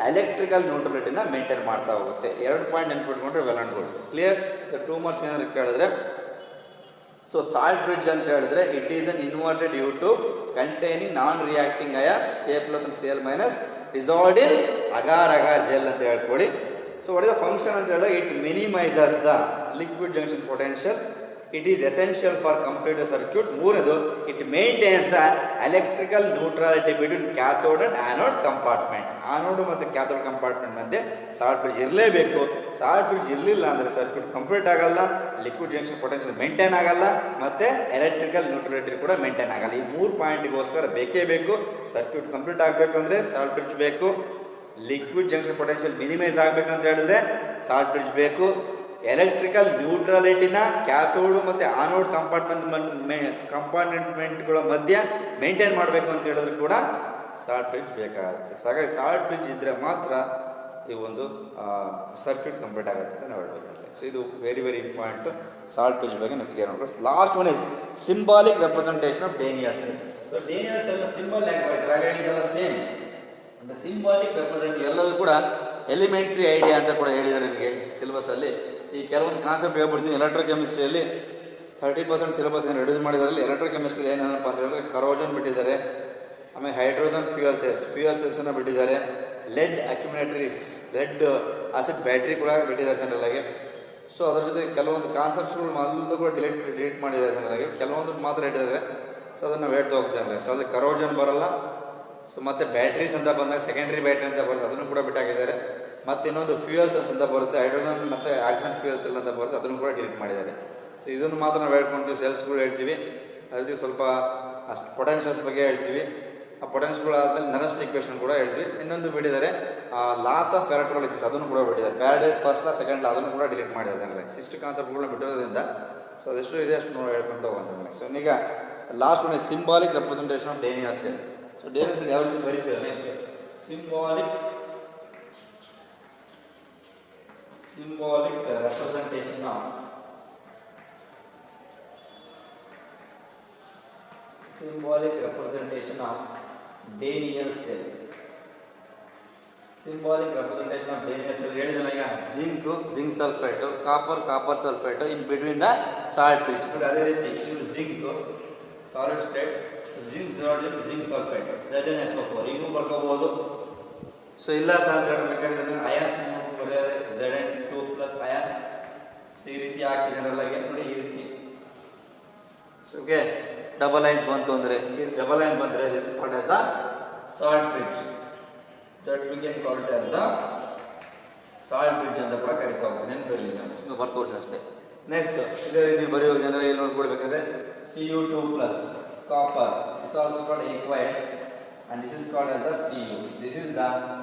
electrical ನ್ಯೂಟ್ರಲಿಟಿನ maintain ಮಾಡ್ತಾ ಹೋಗುತ್ತೆ. ಎರಡು ಪಾಯಿಂಟ್ ನೆನ್ಪಿಟ್ಕೊಂಡ್ರೆ well and good. Clear? Two marks ಏನಾದ್ರು ಕೇಳಿದ್ರೆ, ಸೊ ಸಾಲ್ಟ್ ಬ್ರಿಡ್ಜ್ ಅಂತ ಹೇಳಿದ್ರೆ it is an inverted U tube containing non reacting ions K+ and Cl- dissolved in agar agar gel ಅಂತ ಹೇಳ್ಕೊಳ್ಳಿ. So what is the function ಅಂತ ಹೇಳಿದ್ರೆ it minimises the liquid junction potential. It is essential for complete circuit. ಮೂರನೇದು it maintains the electrical neutrality between cathode and anode compartment. Anode ಮತ್ತು cathode compartment ಮಧ್ಯೆ salt bridge ಇರಲೇಬೇಕು. Salt bridge ಇರಲಿಲ್ಲ ಅಂದರೆ circuit complete ಆಗಲ್ಲ, liquid junction potential maintain ಆಗಲ್ಲ, ಮತ್ತು electrical ನ್ಯೂಟ್ರಲಿಟಿ ಕೂಡ ಮೇಂಟೈನ್ ಆಗಲ್ಲ. ಈ ಮೂರು ಪಾಯಿಂಟಿಗೋಸ್ಕರ ಬೇಕೇ ಬೇಕು. ಸರ್ಕ್ಯೂಟ್ ಕಂಪ್ಲೀಟ್ ಆಗಬೇಕು ಅಂದರೆ ಸಾಲ್ಟ್ ಬ್ರಿಡ್ಜ್ ಬೇಕು, ಲಿಕ್ವಿಡ್ ಜಂಕ್ಷನ್ ಪೊಟೆನ್ಷಿಯಲ್ ಮಿನಿಮೈಸ್ ಆಗಬೇಕಂತ ಹೇಳಿದ್ರೆ ಸಾಲ್ಟ್ ಬ್ರಿಡ್ಜ್ ಬೇಕು. ಎಲೆಕ್ಟ್ರಿಕಲ್ ನ್ಯೂಟ್ರಲಿಟಿನ ಕ್ಯಾಥೋಡು ಮತ್ತು ಆನೋಡ್ ಕಂಪಾರ್ಟ್ಮೆಂಟ್ಗಳ ಮಧ್ಯೆ ಮೇಂಟೈನ್ ಮಾಡಬೇಕು ಅಂತ ಹೇಳಿದ್ರು ಕೂಡ ಸಾಲ್ಟ್ ಬ್ರಿಡ್ಜ್ ಬೇಕಾಗುತ್ತೆ. ಸೊ ಹಾಗಾಗಿ ಸಾಲ್ಟ್ ಬ್ರಿಡ್ಜ್ ಇದ್ದರೆ ಮಾತ್ರ ಈ ಒಂದು ಸರ್ಕ್ಯೂಟ್ ಕಂಪ್ಲೀಟ್ ಆಗುತ್ತೆ ಅಂತ ನಾವು ಹೇಳ್ಬೋದು. ಸೊ ಇದು very very important. Salt bridge ಬಗ್ಗೆ ನಾವು ಕ್ಲಿಯರ್ ಮಾಡ್ಬೋದು. Last one is symbolic representation of Daniell cell. So Daniell cell symbol ಯಾಕೆ ಬರೀತಾರೆ? ಹೇಳಿದಲ್ಲ ಸೇಮ್ ಅಂತ ಸಿಂಬಾಲಿಕ್ ರೆಪ್ರೆಸೆಂಟ್ ಎಲ್ಲದೂ ಕೂಡ ಎಲಿಮೆಂಟ್ರಿ ಐಡಿಯಾ ಅಂತ ಕೂಡ ಹೇಳಿದ್ದಾರೆ ನಿಮಗೆ ಸಿಲೆಬಸ್ಸಲ್ಲಿ. ಈ ಕೆಲವೊಂದು ಕಾನ್ಸೆಪ್ಟ್ ಹೇಳ್ಬಿಡ್ತೀನಿ. ಎಲೆಕ್ಟ್ರೋಕೆಮಿಸ್ಟ್ರಿಯಲ್ಲಿ 30% ಸಿಲೆಬಸ್ ಏನು ರೆಡ್ಯೂಸ್ ಮಾಡಿದಾರಲ್ಲಿ ಎಲೆಕ್ಟ್ರೋಕೆಮಿಸ್ಟ್ರಿ ಏನಪ್ಪ ಅಂತ ಹೇಳಿದ್ರೆ ಕರೋಜನ್ ಬಿಟ್ಟಿದ್ದಾರೆ, ಆಮೇಲೆ ಹೈಡ್ರೋಜನ್ ಫ್ಯೂಯಲ್ ಸೆಲ್ಸನ್ನು ಬಿಟ್ಟಿದ್ದಾರೆ, ಲೆಡ್ ಅಕ್ಯುಮಿನೇಟರೀಸ್, ಲೆಡ್ ಆಸಿಡ್ ಬ್ಯಾಟ್ರಿ ಕೂಡ ಬಿಟ್ಟಿದ್ದಾರೆ ಜನರಲ್ಲಾಗಿ. ಸೊ ಅದ್ರ ಜೊತೆ ಕೆಲವೊಂದು ಕಾನ್ಸೆಪ್ಟ್ಸ್ಗಳು ಮೊದಲು ಕೂಡ ಡಿಲೀಟ್ ಮಾಡಿದ್ದಾರೆ ಜನರಲ್ಲಾಗಿ, ಕೆಲವೊಂದು ಮಾತ್ರ ಇಟ್ಟಿದ್ದಾರೆ. ಸೊ ಅದನ್ನು ನಾವು ಹೇಳ್ತಾ ಹೋಗ್ತೀವಿ ಜನರಲ್. ಸೊ ಅಲ್ಲಿ ಕರೋಜನ್ ಬರಲ್ಲ. ಸೊ ಮತ್ತು ಬ್ಯಾಟ್ರೀಸ್ ಅಂತ ಬಂದಾಗ ಸೆಕೆಂಡ್ರಿ ಬ್ಯಾಟ್ರಿ ಅಂತ ಬರುತ್ತೆ, ಅದನ್ನು ಕೂಡ ಬಿಟ್ಟಾಕಿದ್ದಾರೆ. ಮತ್ತು ಇನ್ನೊಂದು ಫ್ಯೂಯಲ್ ಸೆಲ್ಸ್ ಅಂತ ಬರುತ್ತೆ, ಹೈಡ್ರೋಜನ್ ಮತ್ತು ಆಕ್ಸಿಜನ್ ಫ್ಯೂಯಲ್ ಸೆಲ್ ಅಂತ ಬರುತ್ತೆ, ಅದನ್ನು ಕೂಡ ಡಿಲೀಟ್ ಮಾಡಿದ್ದಾರೆ. ಸೊ ಇದನ್ನು ಮಾತ್ರ ನಾವು ಹೇಳ್ಕೊಳ್ತೀವಿ. ಸೆಲ್ಸ್ಗಳು ಹೇಳ್ತೀವಿ, ಅದ್ರ ಸ್ವಲ್ಪ ಅಷ್ಟು ಪೊಟೆನ್ಷಿಯಲ್ಸ್ ಬಗ್ಗೆ ಹೇಳ್ತೀವಿ. ಆ ಪೊಟೆನ್ಷಿಯಲ್ಗಳು ಆದಮೇಲೆ ನರಸ್ಟ್ ಈಕ್ವೇಷನ್ ಕೂಡ ಹೇಳ್ತೀವಿ. ಇನ್ನೊಂದು ಬಿಟ್ಟಿದ್ದಾರೆ ಲಾಸ್ ಆಫ್ ಎಲೆಕ್ಟ್ರೋಲಿಸಿಸ್, ಅದನ್ನು ಕೂಡ ಬಿಟ್ಟಿದ್ದಾರೆ. ಫ್ಯಾರಡೇಸ್ ಫಸ್ಟ್ ಲಾ, ಸೆಕೆಂಡ್ ಲಾ, ಅದನ್ನು ಕೂಡ ಡಿಲೀಟ್ ಮಾಡಿದ್ದಾರೆ ಜನರಲ್. ಇಷ್ಟು ಕಾನ್ಸೆಪ್ಟ್ಗಳನ್ನ ಬಿಟ್ಟಿರೋದ್ರಿಂದ ಸೊ ಅದೆಷ್ಟು ಇದೆ ಅಷ್ಟು ನಾವು ಹೇಳ್ಕೊಳ್ತಾ ಹೋಗ್ತೀವಿ. ಸೊ ಈಗ last one symbolic representation of Daniell cell. So Daniell cell ಯಾವ ರೀತಿ ಬರೀತೀರ next symbolic representation of Daniell cell. Symbolic representation of Daniell cell ಹೇಳಿದ್ರೆ ಈಗ zinc sulfate, copper sulfate in between the salt bridge. ನೋಡಿ ಅದೇ ರೀತಿ ಇದು zinc solid state, zinc sulfate ZnSO4 ಇನ್ನೂ ಬರ್ಕೋಬಹುದು. ಸೊ ಇಲ್ಲ ಸಾಲ್ಟ್ ಬೇಕಾದ್ರೆ ಅಯಾನ್ಸ್ ಬರೆಯೋದು Zn2+ ಅಯಾನ್ಸ್. ಸೊ ಈ ರೀತಿ ಹಾಕಿ ಜನರಲ್ಲಾಗಿ ನೋಡಿ ಈ ರೀತಿ. ಸೊ ಓಕೆ ಡಬಲ್ ಲೈನ್ಸ್ ಬಂತು ಅಂದರೆ ಈ ಡಬಲ್ ಲೈನ್ ಬಂದರೆ this is called as the salt bridge. That we can call it as the salt bridge ಅಂತ ಕೂಡ ಕರಿತಾ ಹೋಗ್ಬೋದು. ನೆನಪಿರಲಿ ನಾನು ಸುಮ್ಮನೆ ಬರ್ತು ತೋರಿಸಿ ಅಷ್ಟೇ. ನೆಕ್ಸ್ಟ್ ಇದೇ ರೀತಿ ಬರೆಯುವ ಜನರು ಏನು ನೋಡ್ಕೊಳ್ಬೇಕಾದ್ರೆ Cu2+ copper is also called aqueous and this is called as the Cu. This is the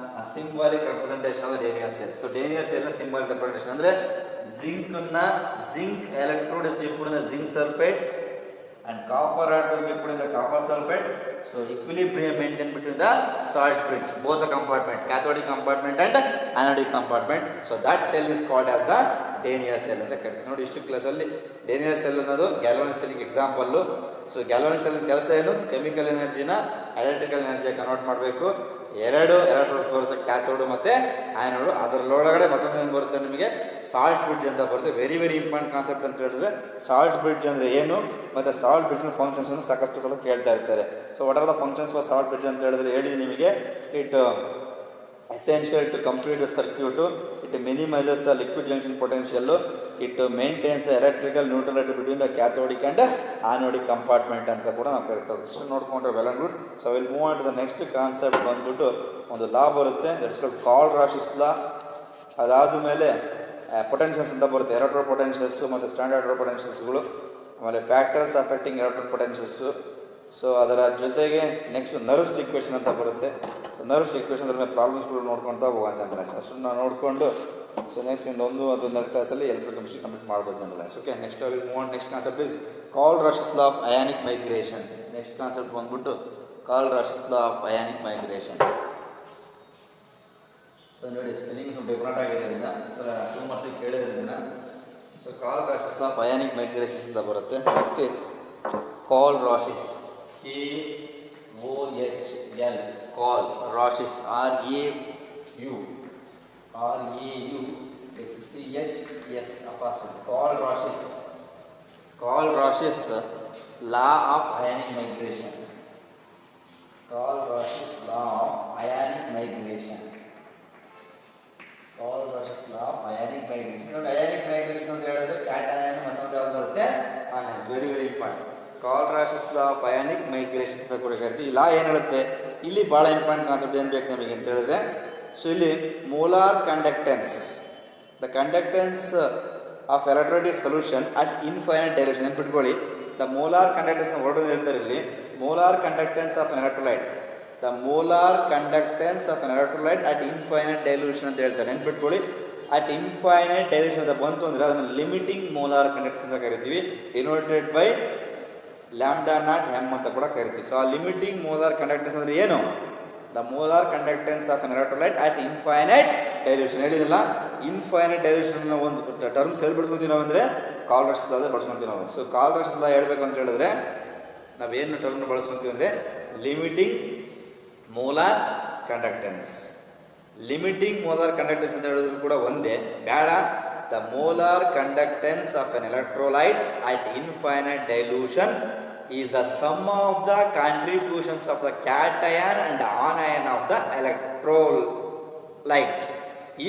symbolic representation of the Daniell cell. So Daniell cell na symbolic representation ಅಂದ್ರೆ zinc electrode is dipped in the zinc sulfate and copper atom dipped in the copper sulfate. So equilibrium maintained between the salt bridge, both the compartment, cathodic compartment and anodic compartment. So that cell is called as the Daniell cell ಅಂತ ಕರೀತೀವಿ. ನೋಡಿ ಇಷ್ಟು ಕ್ಲಾಸಲ್ಲಿ Daniell cell ಅನ್ನೋದು ಗ್ಯಾಲ್ವಾನಿಕ್ ಸೆಲ್ಗೆ example. So ಗ್ಯಾಲ್ವಾನಿಕ್ cell ಕೆಲಸ ಏನು? Chemical ಎನರ್ಜಿನ electrical ಎನರ್ಜಿಯಾಗಿ convert ಮಾಡಬೇಕು. ಎರಡು ಎಲೆಕ್ಟ್ರೋಡ್ಸ್ ಬರುತ್ತೆ, ಕ್ಯಾಥೋಡು ಮತ್ತು ಆ್ಯನೋಡು. ಅದರೊಳಗಡೆ ಮತ್ತೊಂದು ಏನು ಬರುತ್ತೆ ನಿಮಗೆ ಸಾಲ್ಟ್ ಬ್ರಿಡ್ಜ್ ಅಂತ ಬರುತ್ತೆ. ವೆರಿ ವೆರಿ ಇಂಪಾರ್ಟೆಂಟ್ ಕಾನ್ಸೆಪ್ಟ್ ಅಂತ ಹೇಳಿದ್ರೆ ಸಾಲ್ಟ್ ಬ್ರಿಡ್ಜ್ ಅಂದರೆ ಏನು ಮತ್ತು ಸಾಲ್ಟ್ ಬ್ರಿಡ್ಜ್ನ ಫಂಕ್ಷನ್ಸನ್ನು ಸಾಕಷ್ಟು ಸಲ ಕೇಳ್ತಾ ಇರ್ತಾರೆ. So what are the functions for salt bridge ಅಂತ ಹೇಳಿದ್ರೆ ಹೇಳಿ ನಿಮಗೆ it essential to complete the circuit, it minimizes the liquid junction potential, it maintains the electrical neutrality between the cathodic and anodic compartment ಅಂತ ಕೂಡ ನಾವು ಕರಿತೀವಿ. ಇಷ್ಟು ನೋಡ್ಕೊಂಡ್ರೆ well and good. So will move on to the next concept ಬಂದ್ಬಿಟ್ಟು ಒಂದು law ಬರುತ್ತೆ, that is called Kohlrausch's law. ಅದಾದಮೇಲೆ ಪೊಟೆನ್ಷಿಯಲ್ಸ್ ಅಂತ ಬರುತ್ತೆ, ಎಲೆಕ್ಟ್ರೋ ಪೊಟೆನ್ಷಿಯಲ್ಸು ಮತ್ತು ಸ್ಟ್ಯಾಂಡರ್ಡ್ ಪೊಟೆನ್ಷಿಯಲ್ಸ್ಗಳು, ಆಮೇಲೆ ಫ್ಯಾಕ್ಟರ್ಸ್ ಅಫೆಕ್ಟಿಂಗ್ ಎಲೆಕ್ಟ್ರೋ ಪೊಟೆನ್ಷಿಯಲ್ಸು. ಸೊ ಅದರ ಜೊತೆಗೆ ನೆಕ್ಸ್ಟ್ ನರ್ವ್ಸ್ ಈಕ್ವೇಷನ್ ಅಂತ ಬರುತ್ತೆ. ಸೊ ನರ್ವ್ಸ್ ಈಕ್ವೇಷನ್ ಅದ್ರ ಮೇಲೆ ಪ್ರಾಬ್ಲಮ್ಸ್ಗಳು ನೋಡ್ಕೊಳ್ತಾ ಹೋಗೋಣ ಜನರಲೈಸ್. ಅಷ್ಟನ್ನು ನಾವು ನೋಡಿಕೊಂಡು ಸೊ ನೆಕ್ಸ್ಟ್ ಒಂದು ಅಥವಾ 2 ಕ್ಲಾಸಲ್ಲಿ ಎಲೆಕ್ಟ್ರೋಕೆಮಿಸ್ಟ್ರಿ ಕಂಪ್ಲೀಟ್ ಮಾಡ್ಬೋದು generalise. Okay next will move on. Next concept is Kohlrausch's law of ionic migration. Next concept ಬಂದ್ಬಿಟ್ಟು Kohlrausch's law of ionic migration. So ನೋಡಿ ಸ್ಪೆಲ್ಲಿಂಗ್ ಸ್ವಲ್ಪ ಡಿಫ್ರೆಂಟ್ ಆಗಿದೆ ಇದನ್ನು, ಸರ್ 2 ಮಾರ್ಕ್ಸಿಗೆ ಕೇಳಿದ್ರಿಂದ. So Kohlrausch's law of ionic migrations ಅಂತ ಬರುತ್ತೆ. Next is Kohlrausch's, KOHL, Kohlrausch's, RAUSCHS apostrophe, Kohlrausch's law of ionic migration. Kohlrausch's law of ionic migration. Kohlrausch's law of ionic migration. ನೋಡಿ ionic migration ಅಂತ ಹೇಳಿದ್ರೆ cation ಮತ್ತೊಂದು ಯಾವ್ದು ಬರುತ್ತೆ, anions. Very very important. Kohlrausch's law of ionic migrations ಅಂತ ಕೂಡ ಕರಿತೀವಿ. ಈ ಲಾ ಏನು ಹೇಳುತ್ತೆ, ಇಲ್ಲಿ ಭಾಳ ಇಂಪಾರ್ಟೆಂಟ್ ಕಾನ್ಸೆಪ್ಟ್ ಏನು ಬೇಕು ನಮಗೆ ಅಂತ ಹೇಳಿದ್ರೆ, ಸೊ ಇಲ್ಲಿ molar conductance, the conductance of electrolytic solution at infinite dilution. ನೆನ್ಪಿಟ್ಕೊಳ್ಳಿ, ದ ಮೋಲಾರ್ ಕಂಡಕ್ಟೆನ್ಸ್ ಹೊರಡು ಹೇಳ್ತಾರೆ ಇಲ್ಲಿ, molar conductance of an electrolyte, the molar conductance of an electrolyte at infinite dilution ಅಂತ ಹೇಳ್ತಾರೆ. ನೆನ್ಪಿಟ್ಕೊಳ್ಳಿ, ಅಟ್ ಇನ್ಫೈನೈಟ್ ಡೈರೆಕ್ಷನ್ ಅಂತ ಬಂತು ಅಂದರೆ ಅದನ್ನು ಲಿಮಿಟಿಂಗ್ ಮೋಲಾರ್ ಕಂಡಕ್ಟೆನ್ಸ್ ಅಂತ ಕರಿತೀವಿ, denoted by lambda naught M ಅಂತ ಕೂಡ ಕರಿತೀವಿ. ಸೊ ಆ ಲಿಮಿಟಿಂಗ್ ಮೋಲಾರ್ ಕಂಡಕ್ಟೆನ್ಸ್ ಅಂದರೆ ಏನು? The molar conductance of an electrolyte at infinite dilution. ಹೇಳಿದಿಲ್ಲ, ಇನ್ಫೈನೈಟ್ ಡೈಲ್ಯೂಷನ್ ಒಂದು ಟರ್ಮ್ಸ್ ಎಲ್ಲಿ ಬಳಸ್ಕೊತೀವಿ ನಾವು ಅಂದರೆ ಕಾಲ್ರಸ್ ಲಾ ಬಳಸ್ಕೊತೀವಿ ನಾವು. ಸೊ ಕಾಲ್ರಸ್ ಲಾ ಹೇಳಬೇಕು ಅಂತ ಹೇಳಿದ್ರೆ ನಾವೇನು ಟರ್ಮ್ನ ಬಳಸ್ಕೊತೀವಿ ಅಂದರೆ limiting molar conductance. Limiting molar conductance ಅಂತ ಹೇಳಿದ್ರು ಕೂಡ ಒಂದೇ, ಬೇಡ. The molar conductance of an electrolyte at infinite dilution is the sum of the contributions of the cation and anion of the electrolyte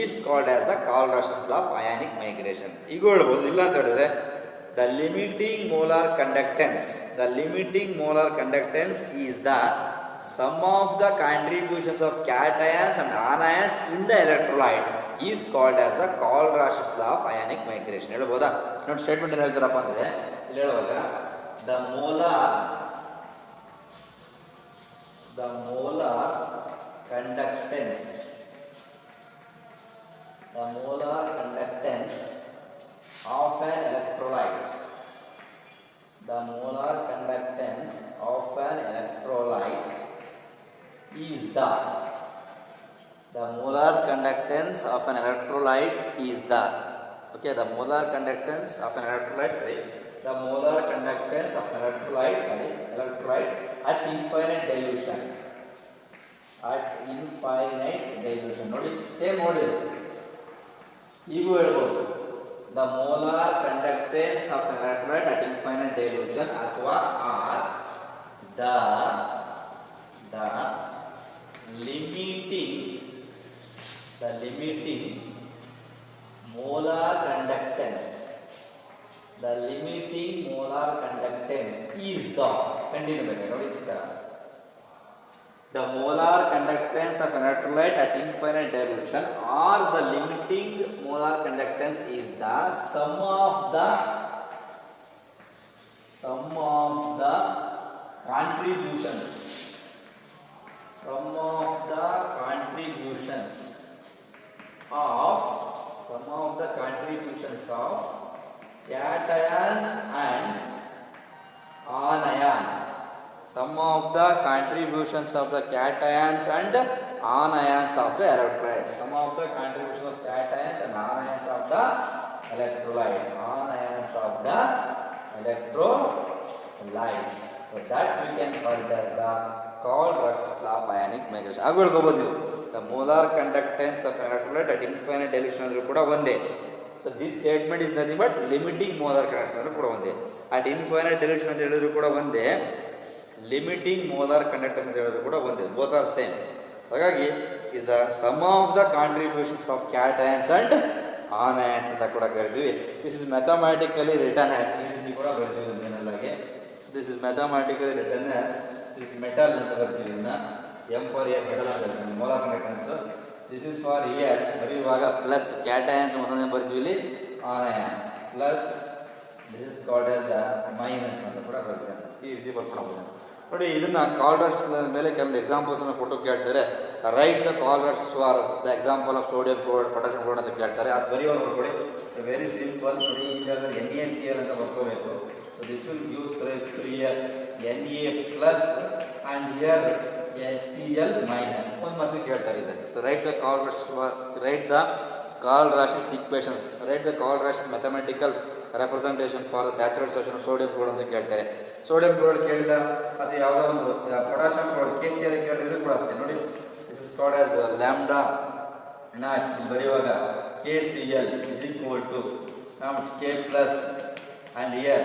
is called as the Kohlrausch law of ionic migration. ಈಗ ಹೇಳ್ಬೋದು, ಇಲ್ಲ ಅಂತ ಹೇಳಿದ್ರೆ the limiting molar conductance is the sum of the contributions of cations and anions in the electrolyte is called as the Cauchy law of ionic migration. ಹೇಳ್ಬೋದಾ? ನೋಡಿ statement ಏನು ಹೇಳ್ತಾರಪ್ಪ ಅಂದರೆ ಇಲ್ಲಿ ಹೇಳುವಾಗ the molar conductance of an electrolyte is the molar conductance of an electrolyte is the okay the molar conductance of an electrolyte at infinite dilution ನೋಡಿ same ನೋಡಿ ಈಗೂ ಹೇಳ್ಬೋದು the molar conductance of an electrolyte at infinite dilution ಅಥವಾ the limiting molar conductance is the continue ನೋಡಿ ಈ ತರ the molar conductance of an electrolyte at infinite dilution or the limiting molar conductance is the sum of the contributions of cations and anions. Sum of the contributions of the cations and anions of the electrolyte. Sum of the contributions of cations and anions of the electrolyte. So that we can call it as the Cauchy law of ionic migration. ಆಗ ಹೇಳ್ಕೋಬೋದು ನೀವು the molar conductance of an electrolyte at infinite dilution ಅಂದರೂ ಕೂಡ ಒಂದೇ. So this statement is nothing but limiting molar conductance ಅಂದರೂ ಕೂಡ ಒಂದೇ. At infinite dilution ಅಂತ ಹೇಳಿದ್ರು ಕೂಡ ಒಂದೇ, ಲಿಮಿಟಿಂಗ್ ಮೋಲಾರ್ ಕಂಡಕ್ಟೆನ್ಸ್ ಅಂತ ಹೇಳಿದ್ರು ಕೂಡ ಒಂದೇ. Both are same. ಸೊ ಹಾಗಾಗಿ is the sum of the contributions of cations and anions ಅಂತ ಕೂಡ ಕರಿತೀವಿ. This is mathematically written as, ಈ ರೀತಿ ಕೂಡ ಬರ್ತೀವಿ ಜನರಲ್ಲಾಗಿ. So this is mathematically written as, this metal ಅಂತ ಬರ್ತೀವಿ, ಇದನ್ನ ಎಮ್ ಫಾರ್ ಎ ಮೆಟಲ್ ಅಂತ ಬರ್ತೀವಿ molar conductance. This is for here ಬರೆಯುವಾಗ ಪ್ಲಸ್ ಕ್ಯಾಟಯನ್ಸ್ ಒಂದೊಂದೇ ಬರ್ತೀವಿ ಇಲ್ಲಿ anions plus this is called as the minus ಅಂತ ಕೂಡ ಬರ್ತೀವಿ. ಈ ರೀತಿ ಬರ್ಕೊಳ್ಬೋದು ನೋಡಿ. ಇದನ್ನು ಕಾಲ್ರಸ್ ಮೇಲೆ ಕೆಲವು ಎಕ್ಸಾಂಪಲ್ಸನ್ನು ಕೊಟ್ಟು ಕೇಳ್ತಾರೆ. Write the Kohlrausch for the example of sodium chloride, potassium chloride ಅಂತ ಕೇಳ್ತಾರೆ. ಅದು ಬರೆಯೋದು ಬರ್ಕೊಳ್ಳಿ. ಸೊ ವೆರಿ ಸಿಂಪಲ್ ನೋಡಿ, ಈ ಜಾಗದಲ್ಲಿ NaCl ಅಂತ ಬರ್ಕೋಬೇಕು. So this will gives rise to here Na plus and here Cl minus. ಒಂದು ಮಾರ್ಕ್ಸಿಗೆ ಕೇಳ್ತಾರೆ ಇದೆ. So write the Cauchy equations, write the Cauchy mathematical representation for the saturated solution of sodium chloride ಅಂತ ಕೇಳ್ತಾರೆ. Sodium chloride ಕೇಳಿದ, ಅದು ಯಾವುದೋ ಒಂದು ಪೊಟ್ಯಾಷಿಯಂ ಕ್ಲೋರೈಡ್ KCl ಕೇಳಿದ್ರೆ ಇದು ಕೂಡ ಅಷ್ಟೇ ನೋಡಿ. This is called as lambda naught. ಇಲ್ಲಿ ಬರೆಯುವಾಗ KCl is equal to K plus and here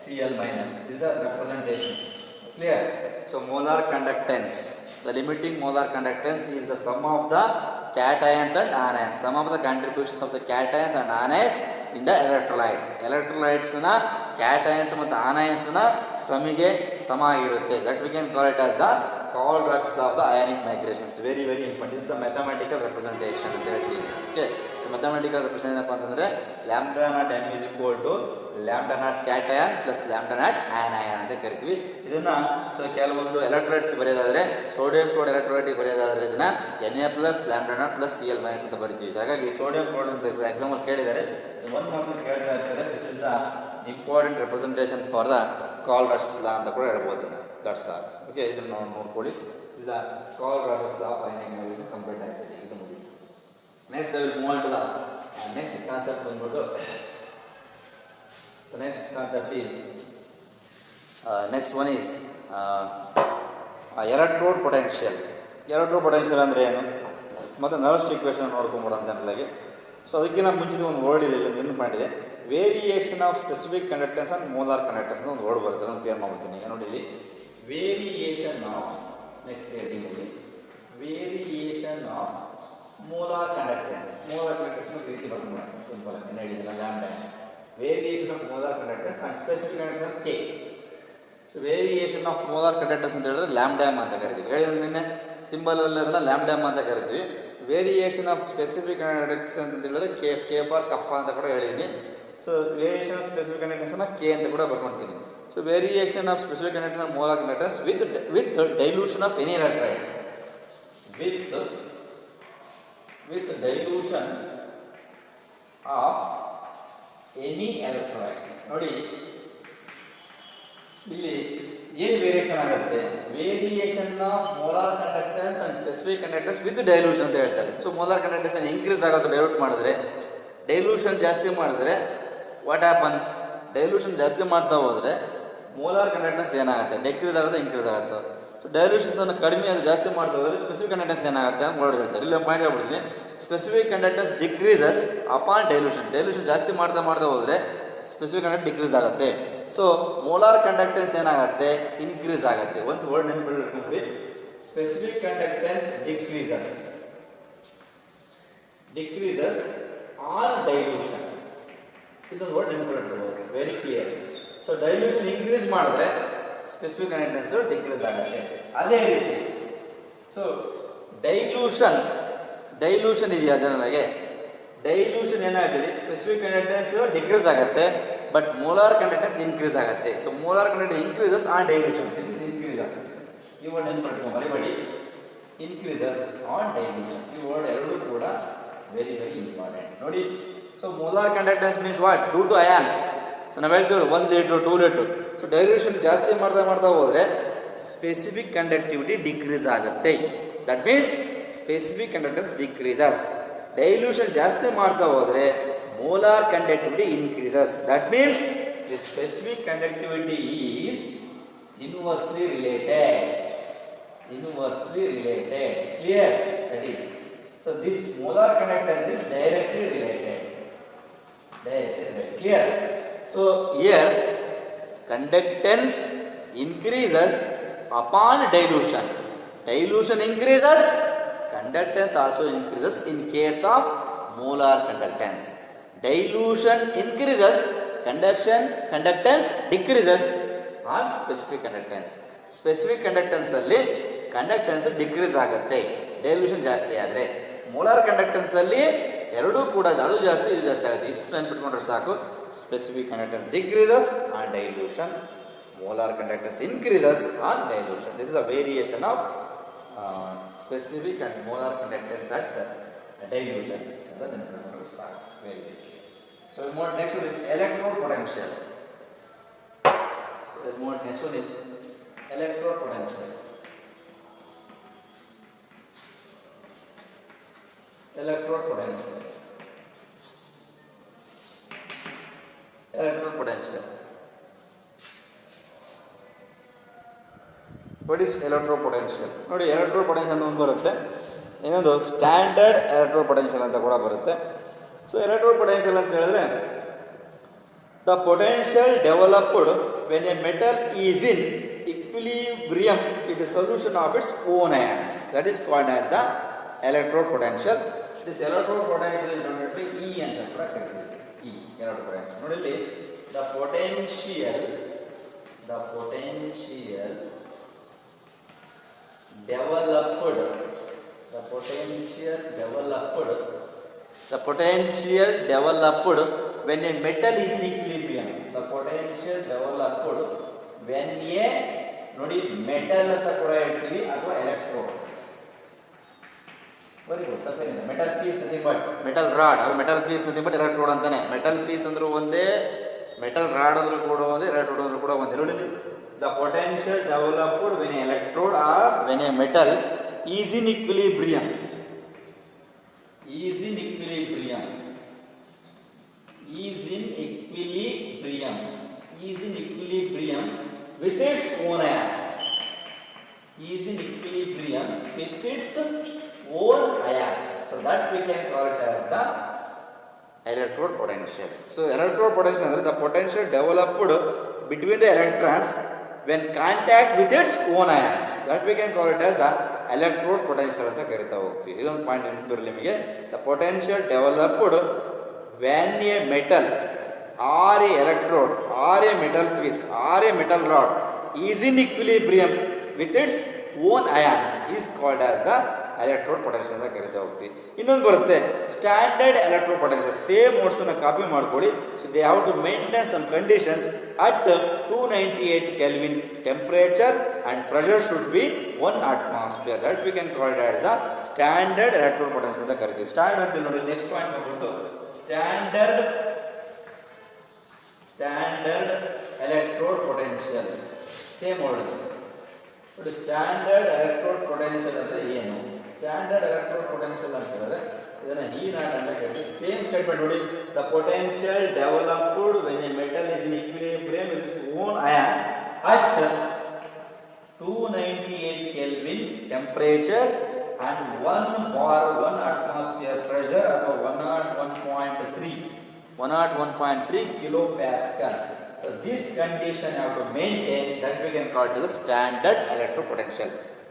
Cl minus. This is the representation. Clear? So molar conductance, the limiting molar conductance is the sum of the cations and anions, sum of the contributions of the cations and anions in the electrolyte. Electrolytes na cations ಮತ್ತು anions na ಸಮಿಗೆ ಸಮ ಆಗಿರುತ್ತೆ. That we can call it as the Cauchy law of the ionic migrations. Very very important. This is the mathematical representation ಅಂತ ಹೇಳ್ತೀವಿ. Okay. So mathematical representation ಏನಪ್ಪ ಅಂತಂದರೆ lambda naught M is equal to lambda naught cation plus lambda naught anion ಅಂತ ಕರಿತೀವಿ. ಇದನ್ನು so ಕೆಲವೊಂದು electrolytes ಬರೆಯೋದಾದರೆ sodium chloride electrolyte ಬರೆಯೋದಾದರೆ ಇದನ್ನು Na plus lambda naught plus Cl minus ಅಂತ ಬರಿತೀವಿ. ಹಾಗಾಗಿ ಸೋಡಿಯಂ ಕ್ಲೋರೈಡ್ ಎಕ್ಸಾಂಪಲ್ ಕೇಳಿದ್ದಾರೆ, 1 ಮಾರ್ಕ್ಸ್ ಅಂತ ಕೇಳ್ತಾ ಇರ್ತಾರೆ. This is the important representation for the Kohlrausch's law ಅಂತ ಕೂಡ ಹೇಳ್ಬೋದು. That's all. ಓಕೆ, ಇದನ್ನು ನಾವು ನೋಡ್ಕೊಳ್ಳಿ. This is the Kohlrausch's law finding values complete ಆಗ್ತದೆ. ಇದು ಮುಗಿತು. Next I will move on to the next concept ಬಂದ್ಬಿಟ್ಟು. So next concept is next one is electrode potential. Electrode potential ಅಂದರೆ ಏನು ಮತ್ತು ನರ್ವ್ಸ್ ಈಕ್ವೇಷನ್ ನೋಡ್ಕೊಂಬಿಡೋಣ ಜನರಲ್ಲಾಗಿ. ಸೊ ಅದಕ್ಕಿಂತ ಮುಂಚಿನ ಒಂದು ವರ್ಡ್ ಇದೆ, ಇಲ್ಲಿ ನೆನಪು ಮಾಡಿದೆ, variation of specific conductance and molar conductance ಅಂತ ಒಂದು ವರ್ಡ್ ಬರುತ್ತೆ. ಅದನ್ನು ಕ್ಲಿಯರ್ ಮಾಡ್ಬಿಡ್ತೀನಿ. ಈಗ ನೋಡಿ, ಇಲ್ಲಿ ವೇರಿಯೇಷನ್ ಆಫ್ ನೆಕ್ಸ್ಟ್ ಹೇಳಿ variation of molar conductance. Molar conductance ರೀತಿ ಬರ್ಕೊಂಡು ಸಿಂಪಲ್ ಆಗಿ ಏನು ಹೇಳಿದಿಲ್ಲ, lambda variation of molar conductance and specific conductance K. So variation of molar conductance ಅಂತ ಹೇಳಿದ್ರೆ ಲ್ಯಾಂಬ್ಡಾಮ್ ಅಂತ ಕರಿತೀವಿ. ಹೇಳಿದ್ರೆ ನಿನ್ನೆ ಸಿಂಬಲಲ್ಲಿ ಅದನ್ನು ಲ್ಯಾಂಬ್ಡಾಮ್ ಅಂತ ಕರಿತೀವಿ. ವೇರಿಯೇಷನ್ ಆಫ್ ಸ್ಪೆಸಿಫಿಕ್ ಕಂಡಕ್ಟೆನ್ಸ್ ಅಂತ ಹೇಳಿದ್ರೆ ಕೆ ಫಾರ್ ಕಪ್ಪ ಅಂತ ಕೂಡ ಹೇಳಿದ್ದೀನಿ. ಸೊ ವೇರಿಯೇಷನ್ ಆಫ್ ಸ್ಪೆಸಿಫಿಕ್ ಕಂಡಕ್ಟೆನ್ಸ್ನ ಕೆ ಅಂತ ಕೂಡ ಬರ್ಕೊತೀನಿ. So variation of specific conductance of molar conductance with dilution of any electrolyte with dilution of any electrolyte. ನೋಡಿ ಇಲ್ಲಿ ಏನು ವೇರಿಯೇಷನ್ ಆಗುತ್ತೆ, variation of molar conductance and specific conductance with dilution ಅಂತ ಹೇಳ್ತಾರೆ. ಸೊ ಮೋಲಾರ್ ಕಂಡಕ್ಟೆನ್ಸ್ ಇನ್ಕ್ರೀಸ್ ಆಗುತ್ತೆ dilute ಮಾಡಿದ್ರೆ. Dilution ಜಾಸ್ತಿ ಮಾಡಿದ್ರೆ ವಾಟ್ ಹ್ಯಾಪನ್ಸ್, ಡೈಲ್ಯೂಷನ್ ಜಾಸ್ತಿ ಮಾಡ್ತಾ ಹೋದರೆ ಮೋಲಾರ್ ಕಂಡಕ್ಟೆನ್ಸ್ ಏನಾಗುತ್ತೆ, ಡಿಕ್ರೀಸ್ ಆಗುತ್ತೆ, ಇನ್ಕ್ರೀಸ್ ಆಗುತ್ತೆ. ಸೊ ಡೈಲ್ಯೂಷನ್ಸನ್ನು ಕಡಿಮೆ ಅದು ಜಾಸ್ತಿ ಮಾಡ್ತಾ ಹೋದರೆ ಸ್ಪೆಸಿಫಿಕ್ ಕಂಡಕ್ಟೆನ್ಸ್ ಏನಾಗುತ್ತೆ ಅಂತ ವರ್ಡ್ ಹೇಳ್ತಾರೆ. ಇಲ್ಲಿ ಪಾಯಿಂಟ್ ಹೇಳ್ಬಿಡ್ತೀನಿ, specific conductance decreases upon dilution. Dilution ಜಾಸ್ತಿ ಮಾಡ್ತಾ ಹೋದರೆ ಸ್ಪೆಸಿಫಿಕ್ ಕಂಡಕ್ಟೆನ್ಸ್ ಡಿಕ್ರೀಸ್ ಆಗುತ್ತೆ. ಸೊ ಮೋಲಾರ್ ಕಂಡಕ್ಟೆನ್ಸ್ ಏನಾಗುತ್ತೆ, ಇನ್ಕ್ರೀಸ್ ಆಗುತ್ತೆ. ಒಂದು ವರ್ಡ್ ನೆನಪಿಟ್ಕೊಂಡ್ರಿ, specific conductance decreases on dilution. ಇದೊಂದು ವರ್ಡ್ ನೆನಪಿಟ್ಕೊಳ್ಬೋದು, very clear. So dilution increase ಮಾಡಿದ್ರೆ ಸ್ಪೆಸಿಫಿಕ್ ಕಂಡಕ್ಟೆನ್ಸ್ ಡಿಕ್ರೀಸ್ ಆಗುತ್ತೆ. ಅದೇ ರೀತಿ ಸೊ ಡೈಲ್ಯೂಷನ್ ಇದೆಯಾ ಜನರಿಗೆ, ಡೈಲ್ಯೂಷನ್ ಏನಾಗುತ್ತೆ, ಸ್ಪೆಸಿಫಿಕ್ ಕಂಡಕ್ಟೆನ್ಸ್ ಡಿಕ್ರೀಸ್ ಆಗುತ್ತೆ, ಬಟ್ ಮೋಲಾರ್ ಕಂಡಕ್ಟೆನ್ಸ್ ಇನ್ಕ್ರೀಸ್ ಆಗುತ್ತೆ. So molar conductance increases on dilution. This is increases. ಈ ವರ್ಡ್ ನೆನಪಿಟ್ಕೊಂಡು ಮರಿಬೇಡಿ, ಇನ್ಕ್ರೀಸಸ್ ಆನ್ ಡೈಲ್ಯೂಷನ್. ಈ ವರ್ಡ್ ಎರಡೂ ಕೂಡ ವೆರಿ ವೆರಿ ಇಂಪಾರ್ಟೆಂಟ್. ನೋಡಿ, so molar conductance means what, 2 to ions. So ನಾವು ಹೇಳ್ತೀವಿ 1 ಲೀಟ್ರು 2 ಲೀಟ್ರು. ಸೊ ಡೈಲ್ಯೂಷನ್ ಜಾಸ್ತಿ ಮಾಡ್ತಾ ಹೋದರೆ ಸ್ಪೆಸಿಫಿಕ್ ಕಂಡಕ್ಟಿವಿಟಿ ಡಿಕ್ರೀಸ್ ಆಗುತ್ತೆ. That means specific conductance decreases. Dilution ಜಾಸ್ತಿ ಮಾಡ್ತಾ ಹೋದರೆ molar conductivity increases. That means the specific conductivity is inversely related. Clear? That is. So this molar conductance is directly related. Clear? So here conductance increases upon dilution. Dilution increases, conductance also increases in case of molar conductance. Dilution increases, conductance decreases on specific conductance. Specific conductance ಅಲ್ಲಿ conductance decrease ಆಗುತ್ತೆ dilution ಜಾಸ್ತಿ ಆದರೆ. Molar conductance ಅಲ್ಲಿ ಎರಡೂ ಕೂಡ ಅದು ಜಾಸ್ತಿ ಇದು ಜಾಸ್ತಿ ಆಗುತ್ತೆ. ಇಷ್ಟು ನೆನ್ಪಿಟ್ಕೊಂಡ್ರೆ ಸಾಕು. Specific conductance decreases on dilution, molar conductance increases on dilution. This is the variation of specific and molar conductance at dilutions ಅಂತ ನೆನ್ಪಿಟ್ಕೊಂಡ್ರೆ ಸಾಕು. Very very. So next one is electrode potential. Next one is electrode potential. Electrode potential. What is electrode potential? ನೋಡಿ, electrode potential ಅಂತ ಒಂದು ಬರುತ್ತೆ, ಇನ್ನೊಂದು standard electrode potential ಅಂತ ಕೂಡ ಬರುತ್ತೆ. ಸೊ electrode potential ಅಂತ ಹೇಳಿದ್ರೆ the potential developed when a metal is in equilibrium with a solution of its own ions. That is called as the electrode potential. This electrode potential is denoted by E and the electrode potential. Nodili, the potential developed The potential developed when a metal is in equilibrium. The potential developed when a ನೋಡಿ metal ಅಂತ ಕೂಡ ಹೇಳ್ತೀವಿ ಅಥವಾ electrode. Very good, ತಪ್ಪೇನಿಲ್ಲ. Metal piece nothing but metal rod or metal piece nothing but electrode ಅಂತಾನೆ. Metal piece ಅಂದ್ರೂ ಒಂದೇ, metal rod ಅಂದ್ರೂ ಕೂಡ ಒಂದೇ, ಎಲೆಕ್ಟ್ರೋಡ್ ಅಂದ್ರೂ ಕೂಡ ಒಂದೇ. ನೋಡಿ, the potential developed when a electrode or when a metal is in equilibrium. Is in equilibrium. Is in equilibrium. Is in equilibrium with its own ions. Is in equilibrium with its own ions. So that we can call it as the electrode potential. So electrode potential is the potential developed between the electrons when contact with its own ions. That we can call it as the electrode potential ಅಂತ ಕರಿತಾ ಹೋಗ್ತೀವಿ. ಇದೊಂದು point ನೆನಪಿರಲಿ ನಿಮಗೆ. The potential developed when a metal or a electrode or a metal piece or a metal rod is in equilibrium with its own ions is called as the electrode potential ಅಂತ ಕರಿತಾ ಹೋಗ್ತೀವಿ. ಇನ್ನೊಂದು ಬರುತ್ತೆ standard electrode potential. Same ನೋಟ್ಸನ್ನು copy ಮಾಡ್ಕೊಳ್ಳಿ. So they have to maintain some conditions at 298 Kelvin temperature and pressure should be 1 atmosphere. That we can call it as the standard electrode potential ಅಂತ ಕರಿತೀವಿ. Standard ಅಂತ ನೋಡಿ, next point ಬಂದ್ಬಿಟ್ಟು standard electrode potential. Same ನೋಡಿ, standard electrode potential ಅಂದರೆ ಏನು? Standard electrode potential ಅಂತ ಹೇಳಿದ್ರೆ ಇದನ್ನು E ನಾಟ್ ಅಂತ ಕರಿತೀವಿ. ಸೇಮ್ ಸ್ಟೇಟ್ಮೆಂಟ್ ನೋಡಿ, the potential developed when A metal is in equilibrium with its own ions at 298 Kelvin temperature and 1 bar 1 atmosphere pressure ಅಥವಾ 101.3 kilopascal. So this condition you have to maintain, that we can call it the standard electrode potential.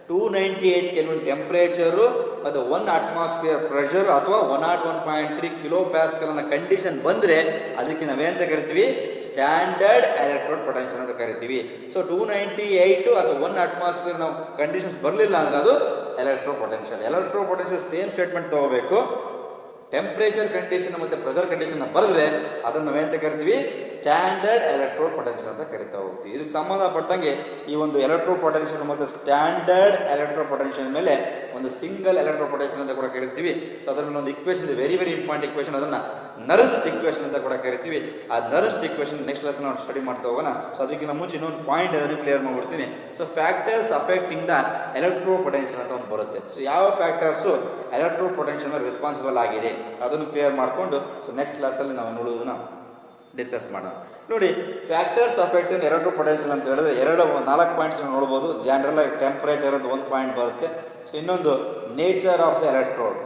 298 Kelvin temperature ಮತ್ತು 1 atmosphere pressure ಅಥವಾ 101.3 kilopascal ಅನ್ನೋ condition ಬಂದರೆ ಅದಕ್ಕೆ ನಾವೇನಂತ ಕರಿತೀವಿ? Standard electrode potential ಅಂತ ಕರಿತೀವಿ. ಸೊ 298 ಅಥವಾ 1 atmosphere ನಾವು ಕಂಡೀಷನ್ಸ್ ಬರಲಿಲ್ಲ ಅಂದರೆ ಅದು electrode potential. Electrode potential same statement ತೊಗೋಬೇಕು. ಟೆಂಪ್ರೇಚರ್ ಕಂಡೀಷನ್ ಮತ್ತು ಪ್ರೆಷರ್ ಕಂಡೀಷನ್ ಬರೆದ್ರೆ ಅದನ್ನು ನಾವೇಂತ ಕರಿತೀವಿ? ಸ್ಟ್ಯಾಂಡರ್ಡ್ ಎಲೆಕ್ಟ್ರೋಡ್ ಪೊಟೆನ್ಷಿಯಲ್ ಅಂತ ಕರಿತಾ ಹೋಗ್ತೀವಿ. ಇದಕ್ಕೆ ಸಂಬಂಧಪಟ್ಟಂಗೆ ಈ ಒಂದು ಎಲೆಕ್ಟ್ರೋಡ್ ಪೊಟೆನ್ಷಿಯಲ್ ಮತ್ತು ಸ್ಟ್ಯಾಂಡರ್ಡ್ ಎಲೆಕ್ಟ್ರೋಡ್ ಪೊಟೆನ್ಷಿಯಲ್ ಮೇಲೆ ಒಂದು ಸಿಂಗಲ್ ಎಲೆಕ್ಟ್ರೋಡ್ ಪೊಟೆನ್ಷಿಯಲ್ ಅಂತ ಕೂಡ ಕರಿತೀವಿ. ಸೊ ಅದರ ಮೇಲೆ ಒಂದು ಇಕ್ವೇಷನ್ ಇದೆ, ವೆರಿ ವೆರಿ ಇಂಪಾರ್ಟೆಂಟ್ ಇಕ್ವೇಷನ್. ಅದನ್ನು ನರ್ಸ್ಟ್ ಇಕ್ವೇಷನ್ ಅಂತ ಕೂಡ ಕರಿತೀವಿ. ಆ ನರ್ಸ್ಟ್ ಇಕ್ವೇಷನ್ ನೆಕ್ಸ್ಟ್ ಕ್ಲಾಸ್ ನಾವು ಸ್ಟಡಿ ಮಾಡ್ತಾ ಹೋಗೋಣ. ಸೊ ಅದಕ್ಕಿಂತ ಮುಂಚೆ ಇನ್ನೊಂದು ಪಾಯಿಂಟ್ ಅದನ್ನು ಕ್ಲಿಯರ್ ಮಾಡಿಬಿಡ್ತೀನಿ. So factors affecting the electrode potential ಅಂತ ಒಂದು ಬರುತ್ತೆ. ಸೊ ಯಾವ ಫ್ಯಾಕ್ಟರ್ಸು ಎಲೆಕ್ಟ್ರೋಡ್ ಪೊಟೆನ್ಷಿಯಲ್ ಮೇಲೆ ರೆಸ್ಪಾನ್ಸಿಬಲ್ ಆಗಿದೆ ಅದನ್ನು ಕ್ಲಿಯರ್ ಮಾಡಿಕೊಂಡು ಸೊ ನೆಕ್ಸ್ಟ್ ಕ್ಲಾಸಲ್ಲಿ ನಾವು ನೋಡೋದನ್ನ ಡಿಸ್ಕಸ್ ಮಾಡೋಣ. ನೋಡಿ, ಫ್ಯಾಕ್ಟರ್ಸ್ ಅಫೆಕ್ಟಿಂಗ್ ಎಲೆಕ್ಟ್ರೋಡ್ ಪೊಟೆನ್ಷಿಯಲ್ ಅಂತ ಹೇಳಿದ್ರೆ 4 ಪಾಯಿಂಟ್ಸ್ ನೋಡ್ಬೋದು. ಜನರಲ್ ಆಗಿ ಟೆಂಪ್ರೇಚರ್ ಅಂತ ಒಂದು ಪಾಯಿಂಟ್ ಬರುತ್ತೆ. ಸೊ ಇನ್ನೊಂದು nature of the electrode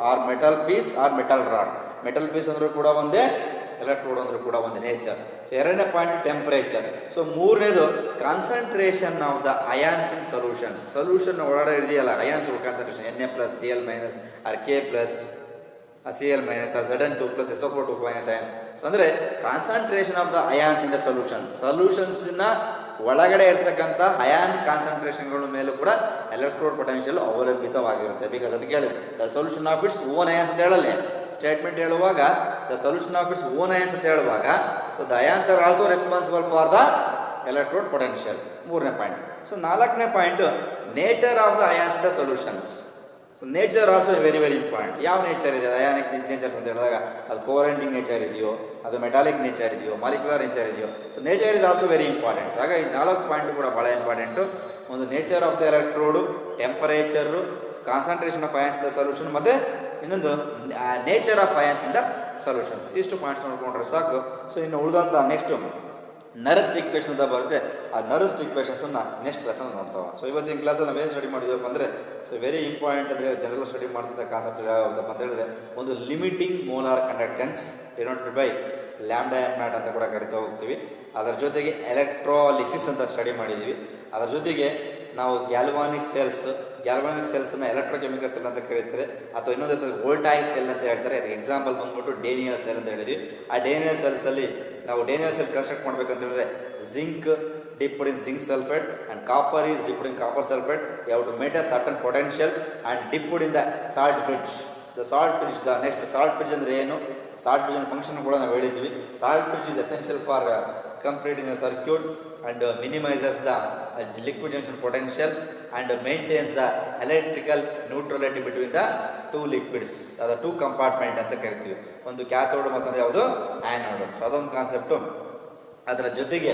or metal piece or metal rod. Metal piece ಅಂದರೂ ಕೂಡ ಒಂದೇ, ಎಲೆಕ್ಟ್ರೋಡ್ ಅಂದರೂ ಕೂಡ ಒಂದು ನೇಚರ್. ಸೊ ಎರಡನೇ ಪಾಯಿಂಟ್ ಟೆಂಪ್ರೇಚರ್. ಸೊ ಮೂರನೇದು concentration of the ions in solution ಒಳಗಡೆ ಇದೆಯಲ್ಲ ಅಯಾನ್ಸ್ಗಳು concentration, Na+, Cl- or K+, Cl- Zn2+ SO4 2 ions. So ಅಂದರೆ concentration of the ions in the ಸೊಲ್ಯೂಷನ್ಸ್ನ ಒಳಗಡೆ ಇರ್ತಕ್ಕಂಥ ಅಯಾನ್ ಕಾನ್ಸಂಟ್ರೇಷನ್ಗಳ ಮೇಲೂ ಕೂಡ ಎಲೆಕ್ಟ್ರೋಡ್ ಪೊಟೆನ್ಷಿಯಲ್ ಅವಲಂಬಿತವಾಗಿರುತ್ತೆ. ಬಿಕಾಸ್ ಅದಕ್ಕೆ ಹೇಳಿದೆ the solution of its own ions ಅಂತ ಹೇಳಲ್ಲ ಸ್ಟೇಟ್ಮೆಂಟ್ ಹೇಳುವಾಗ. The solution of its own ions ಅಂತ ಹೇಳುವಾಗ so the ions are also responsible for the electrode potential. ಮೂರನೇ ಪಾಯಿಂಟ್. ಸೊ ನಾಲ್ಕನೇ point nature of the ions the solutions. So nature also very very important. ಯಾವ nature ಇದೆ ionic nature's ಅಂತ ಹೇಳಿದಾಗ ಅದು ಕೋವೆಲೆಂಟಿಂಗ್ nature ಇದೆಯೋ, ಅದು ಮೆಟಾಲಿಕ್ ನೇಚರ್ ಇದೆಯೋ, ಮಾಲಿಕ್ಯುಲರ್ ನೇಚರ್ ಇದೆಯೋ. So nature is also very important. ಹಾಗಾಗಿ ಈ 4 ಪಾಯಿಂಟ್ ಕೂಡ ಭಾಳ ಇಂಪಾರ್ಟೆಂಟು. ಒಂದು nature of the electrode, temperature, concentration of ions the solution ಮತ್ತು ಇನ್ನೊಂದು nature of ions in the solutions. ಇಷ್ಟು ಪಾಯಿಂಟ್ಸ್ ನೋಡ್ಕೊಂಡ್ರೆ ಸಾಕು. ಸೊ ಇನ್ನು ಉಳಿದಂಥ ನೆಕ್ಸ್ಟು ನರ್ಸ್ಟ್ ಇಕ್ವೇಷನ್ ಅಂತ ಬರುತ್ತೆ. ಆ ನರ್ಸ್ಟ್ ಇಕ್ವೇಷನ್ಸನ್ನು ನೆಕ್ಸ್ಟ್ ಕ್ಲಾಸಲ್ಲಿ ನೋಡ್ತಾವೆ. ಸೊ ಇವತ್ತಿನ ಕ್ಲಾಸಲ್ಲಿ ನಾವೇನು ಸ್ಟಡಿ ಮಾಡಿದ್ದೀವಪ್ಪ ಅಂದರೆ ಸೊ ವೆರಿ ಇಂಪಾರ್ಟೆಂಟ್ ಅಂದರೆ ಜನರಲ್ ಸ್ಟಡಿ ಮಾಡ್ತಿದ್ದ ಕಾನ್ಸೆಪ್ಟ್ ಯಾವ್ದಪ್ಪ ಅಂತ ಹೇಳಿದ್ರೆ ಒಂದು limiting molar conductance denoted by λm0 ಅಂತ ಕೂಡ ಕರಿತಾ ಹೋಗ್ತೀವಿ. ಅದರ ಜೊತೆಗೆ ಎಲೆಕ್ಟ್ರಾಲಿಸಿಸ್ ಅಂತ ಸ್ಟಡಿ ಮಾಡಿದ್ದೀವಿ. ಅದರ ಜೊತೆಗೆ ನಾವು ಗ್ಯಾಲ್ವಾನಿಕ್ ಸೆಲ್ಸನ್ನು ಎಲೆಕ್ಟ್ರೋಕೆಮಿಕಲ್ ಸೆಲ್ ಅಂತ ಕರೀತಾರೆ, ಅಥವಾ ಇನ್ನೊಂದು ಹೆಸರು ವೋಲ್ಟಾಯಿಕ್ ಸೆಲ್ ಅಂತ ಹೇಳ್ತಾರೆ. ಅದಕ್ಕೆ ಎಕ್ಸಾಂಪಲ್ ಬಂದ್ಬಿಟ್ಟು ಡೇನಿಯಲ್ ಸೆಲ್ ಅಂತ ಹೇಳಿದ್ವಿ. ಆ ಡೇನಿಯಲ್ ಸೆಲ್ಸಲ್ಲಿ ನಾವು ಡೇನಿಯಲ್ ಸೆಲ್ ಕನ್ಸ್ಟ್ರಕ್ಟ್ ಮಾಡಬೇಕಂತ ಹೇಳಿದ್ರೆ zinc, dipped in zinc sulfate and copper is dipped in copper sulfate. You have to maintain certain potential and dipped in the salt bridge. The salt bridge, the next salt bridge ಅಂದರೆ ಏನು, salt bridge function ಕೂಡ ನಾವು ಹೇಳಿದ್ವಿ. Salt bridge is essential for completing the circuit and minimizes the liquid junction potential and maintains the electrical neutrality between the two liquids, ಅದು two compartment ಅಂತ ಕರಿತೀವಿ. ಒಂದು cathode ಮತ್ತೊಂದು ಯಾವುದು ಆ್ಯನೋಡ್. ಸೊ ಅದೊಂದು ಕಾನ್ಸೆಪ್ಟು. ಅದರ ಜೊತೆಗೆ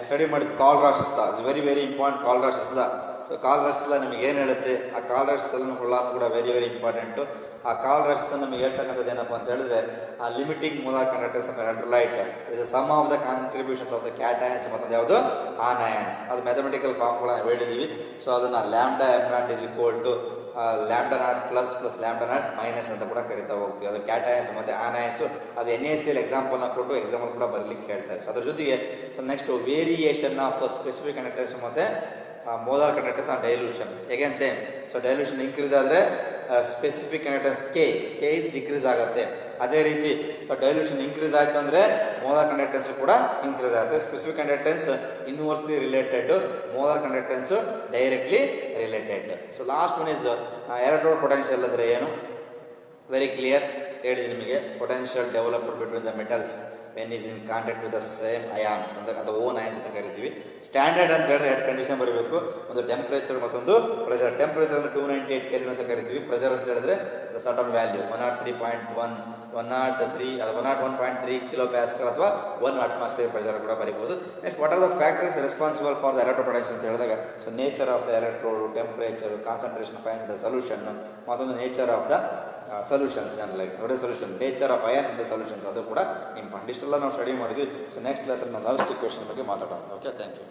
ಸ್ಟಡಿ ಮಾಡಿದ Kohlrausch's law is very very important. Kohlrausch's law, so Kohlrausch's law ನಿಮಗೆ ಏನು ಹೇಳುತ್ತೆ, ಆ ಕಾಲ್ ರಾಶಸ್ ಕೂಡ ವೆರಿ ವೆರಿ ಇಂಪಾರ್ಟೆಂಟು. ಆ ಕಾಲ್ ರಾಶಸ್ ನಮಗೆ ಹೇಳ್ತಕ್ಕಂಥದ್ದು ಏನಪ್ಪ ಅಂತ ಹೇಳಿದ್ರೆ, ಆ limiting molar conductance of electrolyte is sum of the contributions of the cations ಮತ್ತೊಂದು ಯಾವುದು ಆನಯನ್ಸ್. ಅದು ಮ್ಯಾಥಮೆಟಿಕಲ್ ಫಾರ್ಮ್ಗಳನ್ನ ಹೇಳಿದ್ದೀವಿ. ಸೊ ಅದನ್ನು lambda M naught is equal to lambda naught plus lambda naught minus ಅಂತ ಕೂಡ ಕರಿತಾ ಹೋಗ್ತೀವಿ. ಅದು ಕ್ಯಾಟಯನ್ಸ್ ಮತ್ತು ಆನಯನ್ಸು. ಅದು NaCl ಎಕ್ಸಾಂಪಲ್ನ ಕೊಟ್ಟು ಎಕ್ಸಾಂಪಲ್ ಕೂಡ ಬರಲಿಕ್ಕೆ ಹೇಳ್ತಾರೆ. ಸೊ ಅದ್ರ ಜೊತೆಗೆ so next variation of specific conductors ಮತ್ತು molar conductors on dilution. Again same. So dilution increase ಆದರೆ specific conductors K is decrease ಆಗುತ್ತೆ. ಅದೇ ರೀತಿ ಡೈಲ್ಯೂಷನ್ ಇನ್ಕ್ರೀಸ್ ಆಯಿತು ಅಂದರೆ ಮೋಲಾರ್ ಕಂಡಕ್ಟೆನ್ಸು ಕೂಡ ಇನ್ಕ್ರೀಸ್ ಆಗುತ್ತೆ. Specific conductance inversely related, molar conductance directly related. So last one is electrode potential ಅಂದರೆ ಏನು, ವೆರಿ ಕ್ಲಿಯರ್ ಹೇಳಿದೆ ನಿಮಗೆ. Potential developed between the metals when is in contact with the same ions ಅಂತ, ಅದು own ions ಅಂತ ಕರಿತೀವಿ. Standard ಅಂತ ಹೇಳಿದ್ರೆ ಎರಡು ಕಂಡೀಷನ್ ಬರಬೇಕು, ಒಂದು ಟೆಂಪ್ರೇಚರ್ ಮತ್ತೊಂದು ಪ್ರೆಷರ್. ಟೆಂಪ್ರೇಚರ್ ಅಂದರೆ 298 ಕೆಲ್ವಿನ್ ಅಂತ ಕರಿತೀವಿ. ಪ್ರೆಷರ್ ಅಂತ ಹೇಳಿದ್ರೆ the certain value 103.1 101.3 kilo pascal ಅಥವಾ 1 ಅಟ್ಮಾಸ್ಫಿಯರ್ ಪ್ರೆಷರ್ ಕೂಡ ಬರೀಬಹುದು. Next what are the factors responsible for the electro potential ಅಂತ ಹೇಳಿದಾಗ, so nature of the electrode, temperature, concentration of ions in the solution, ಮತ್ತೊಂದು nature of the solutions like solution, nature of ions in the solutions, ಅದು ಕೂಡ important. ಇಷ್ಟೆಲ್ಲ ನಾವು study ಮಾಡಿದ್ವಿ. So next ಕ್ಲಾಸಲ್ಲಿ ನಾವು ಲಾಸ್ಟ್ ಇಕ್ವೇಷನ್ ಬಗ್ಗೆ ಮಾತಾಡೋಣ. Okay, thank you.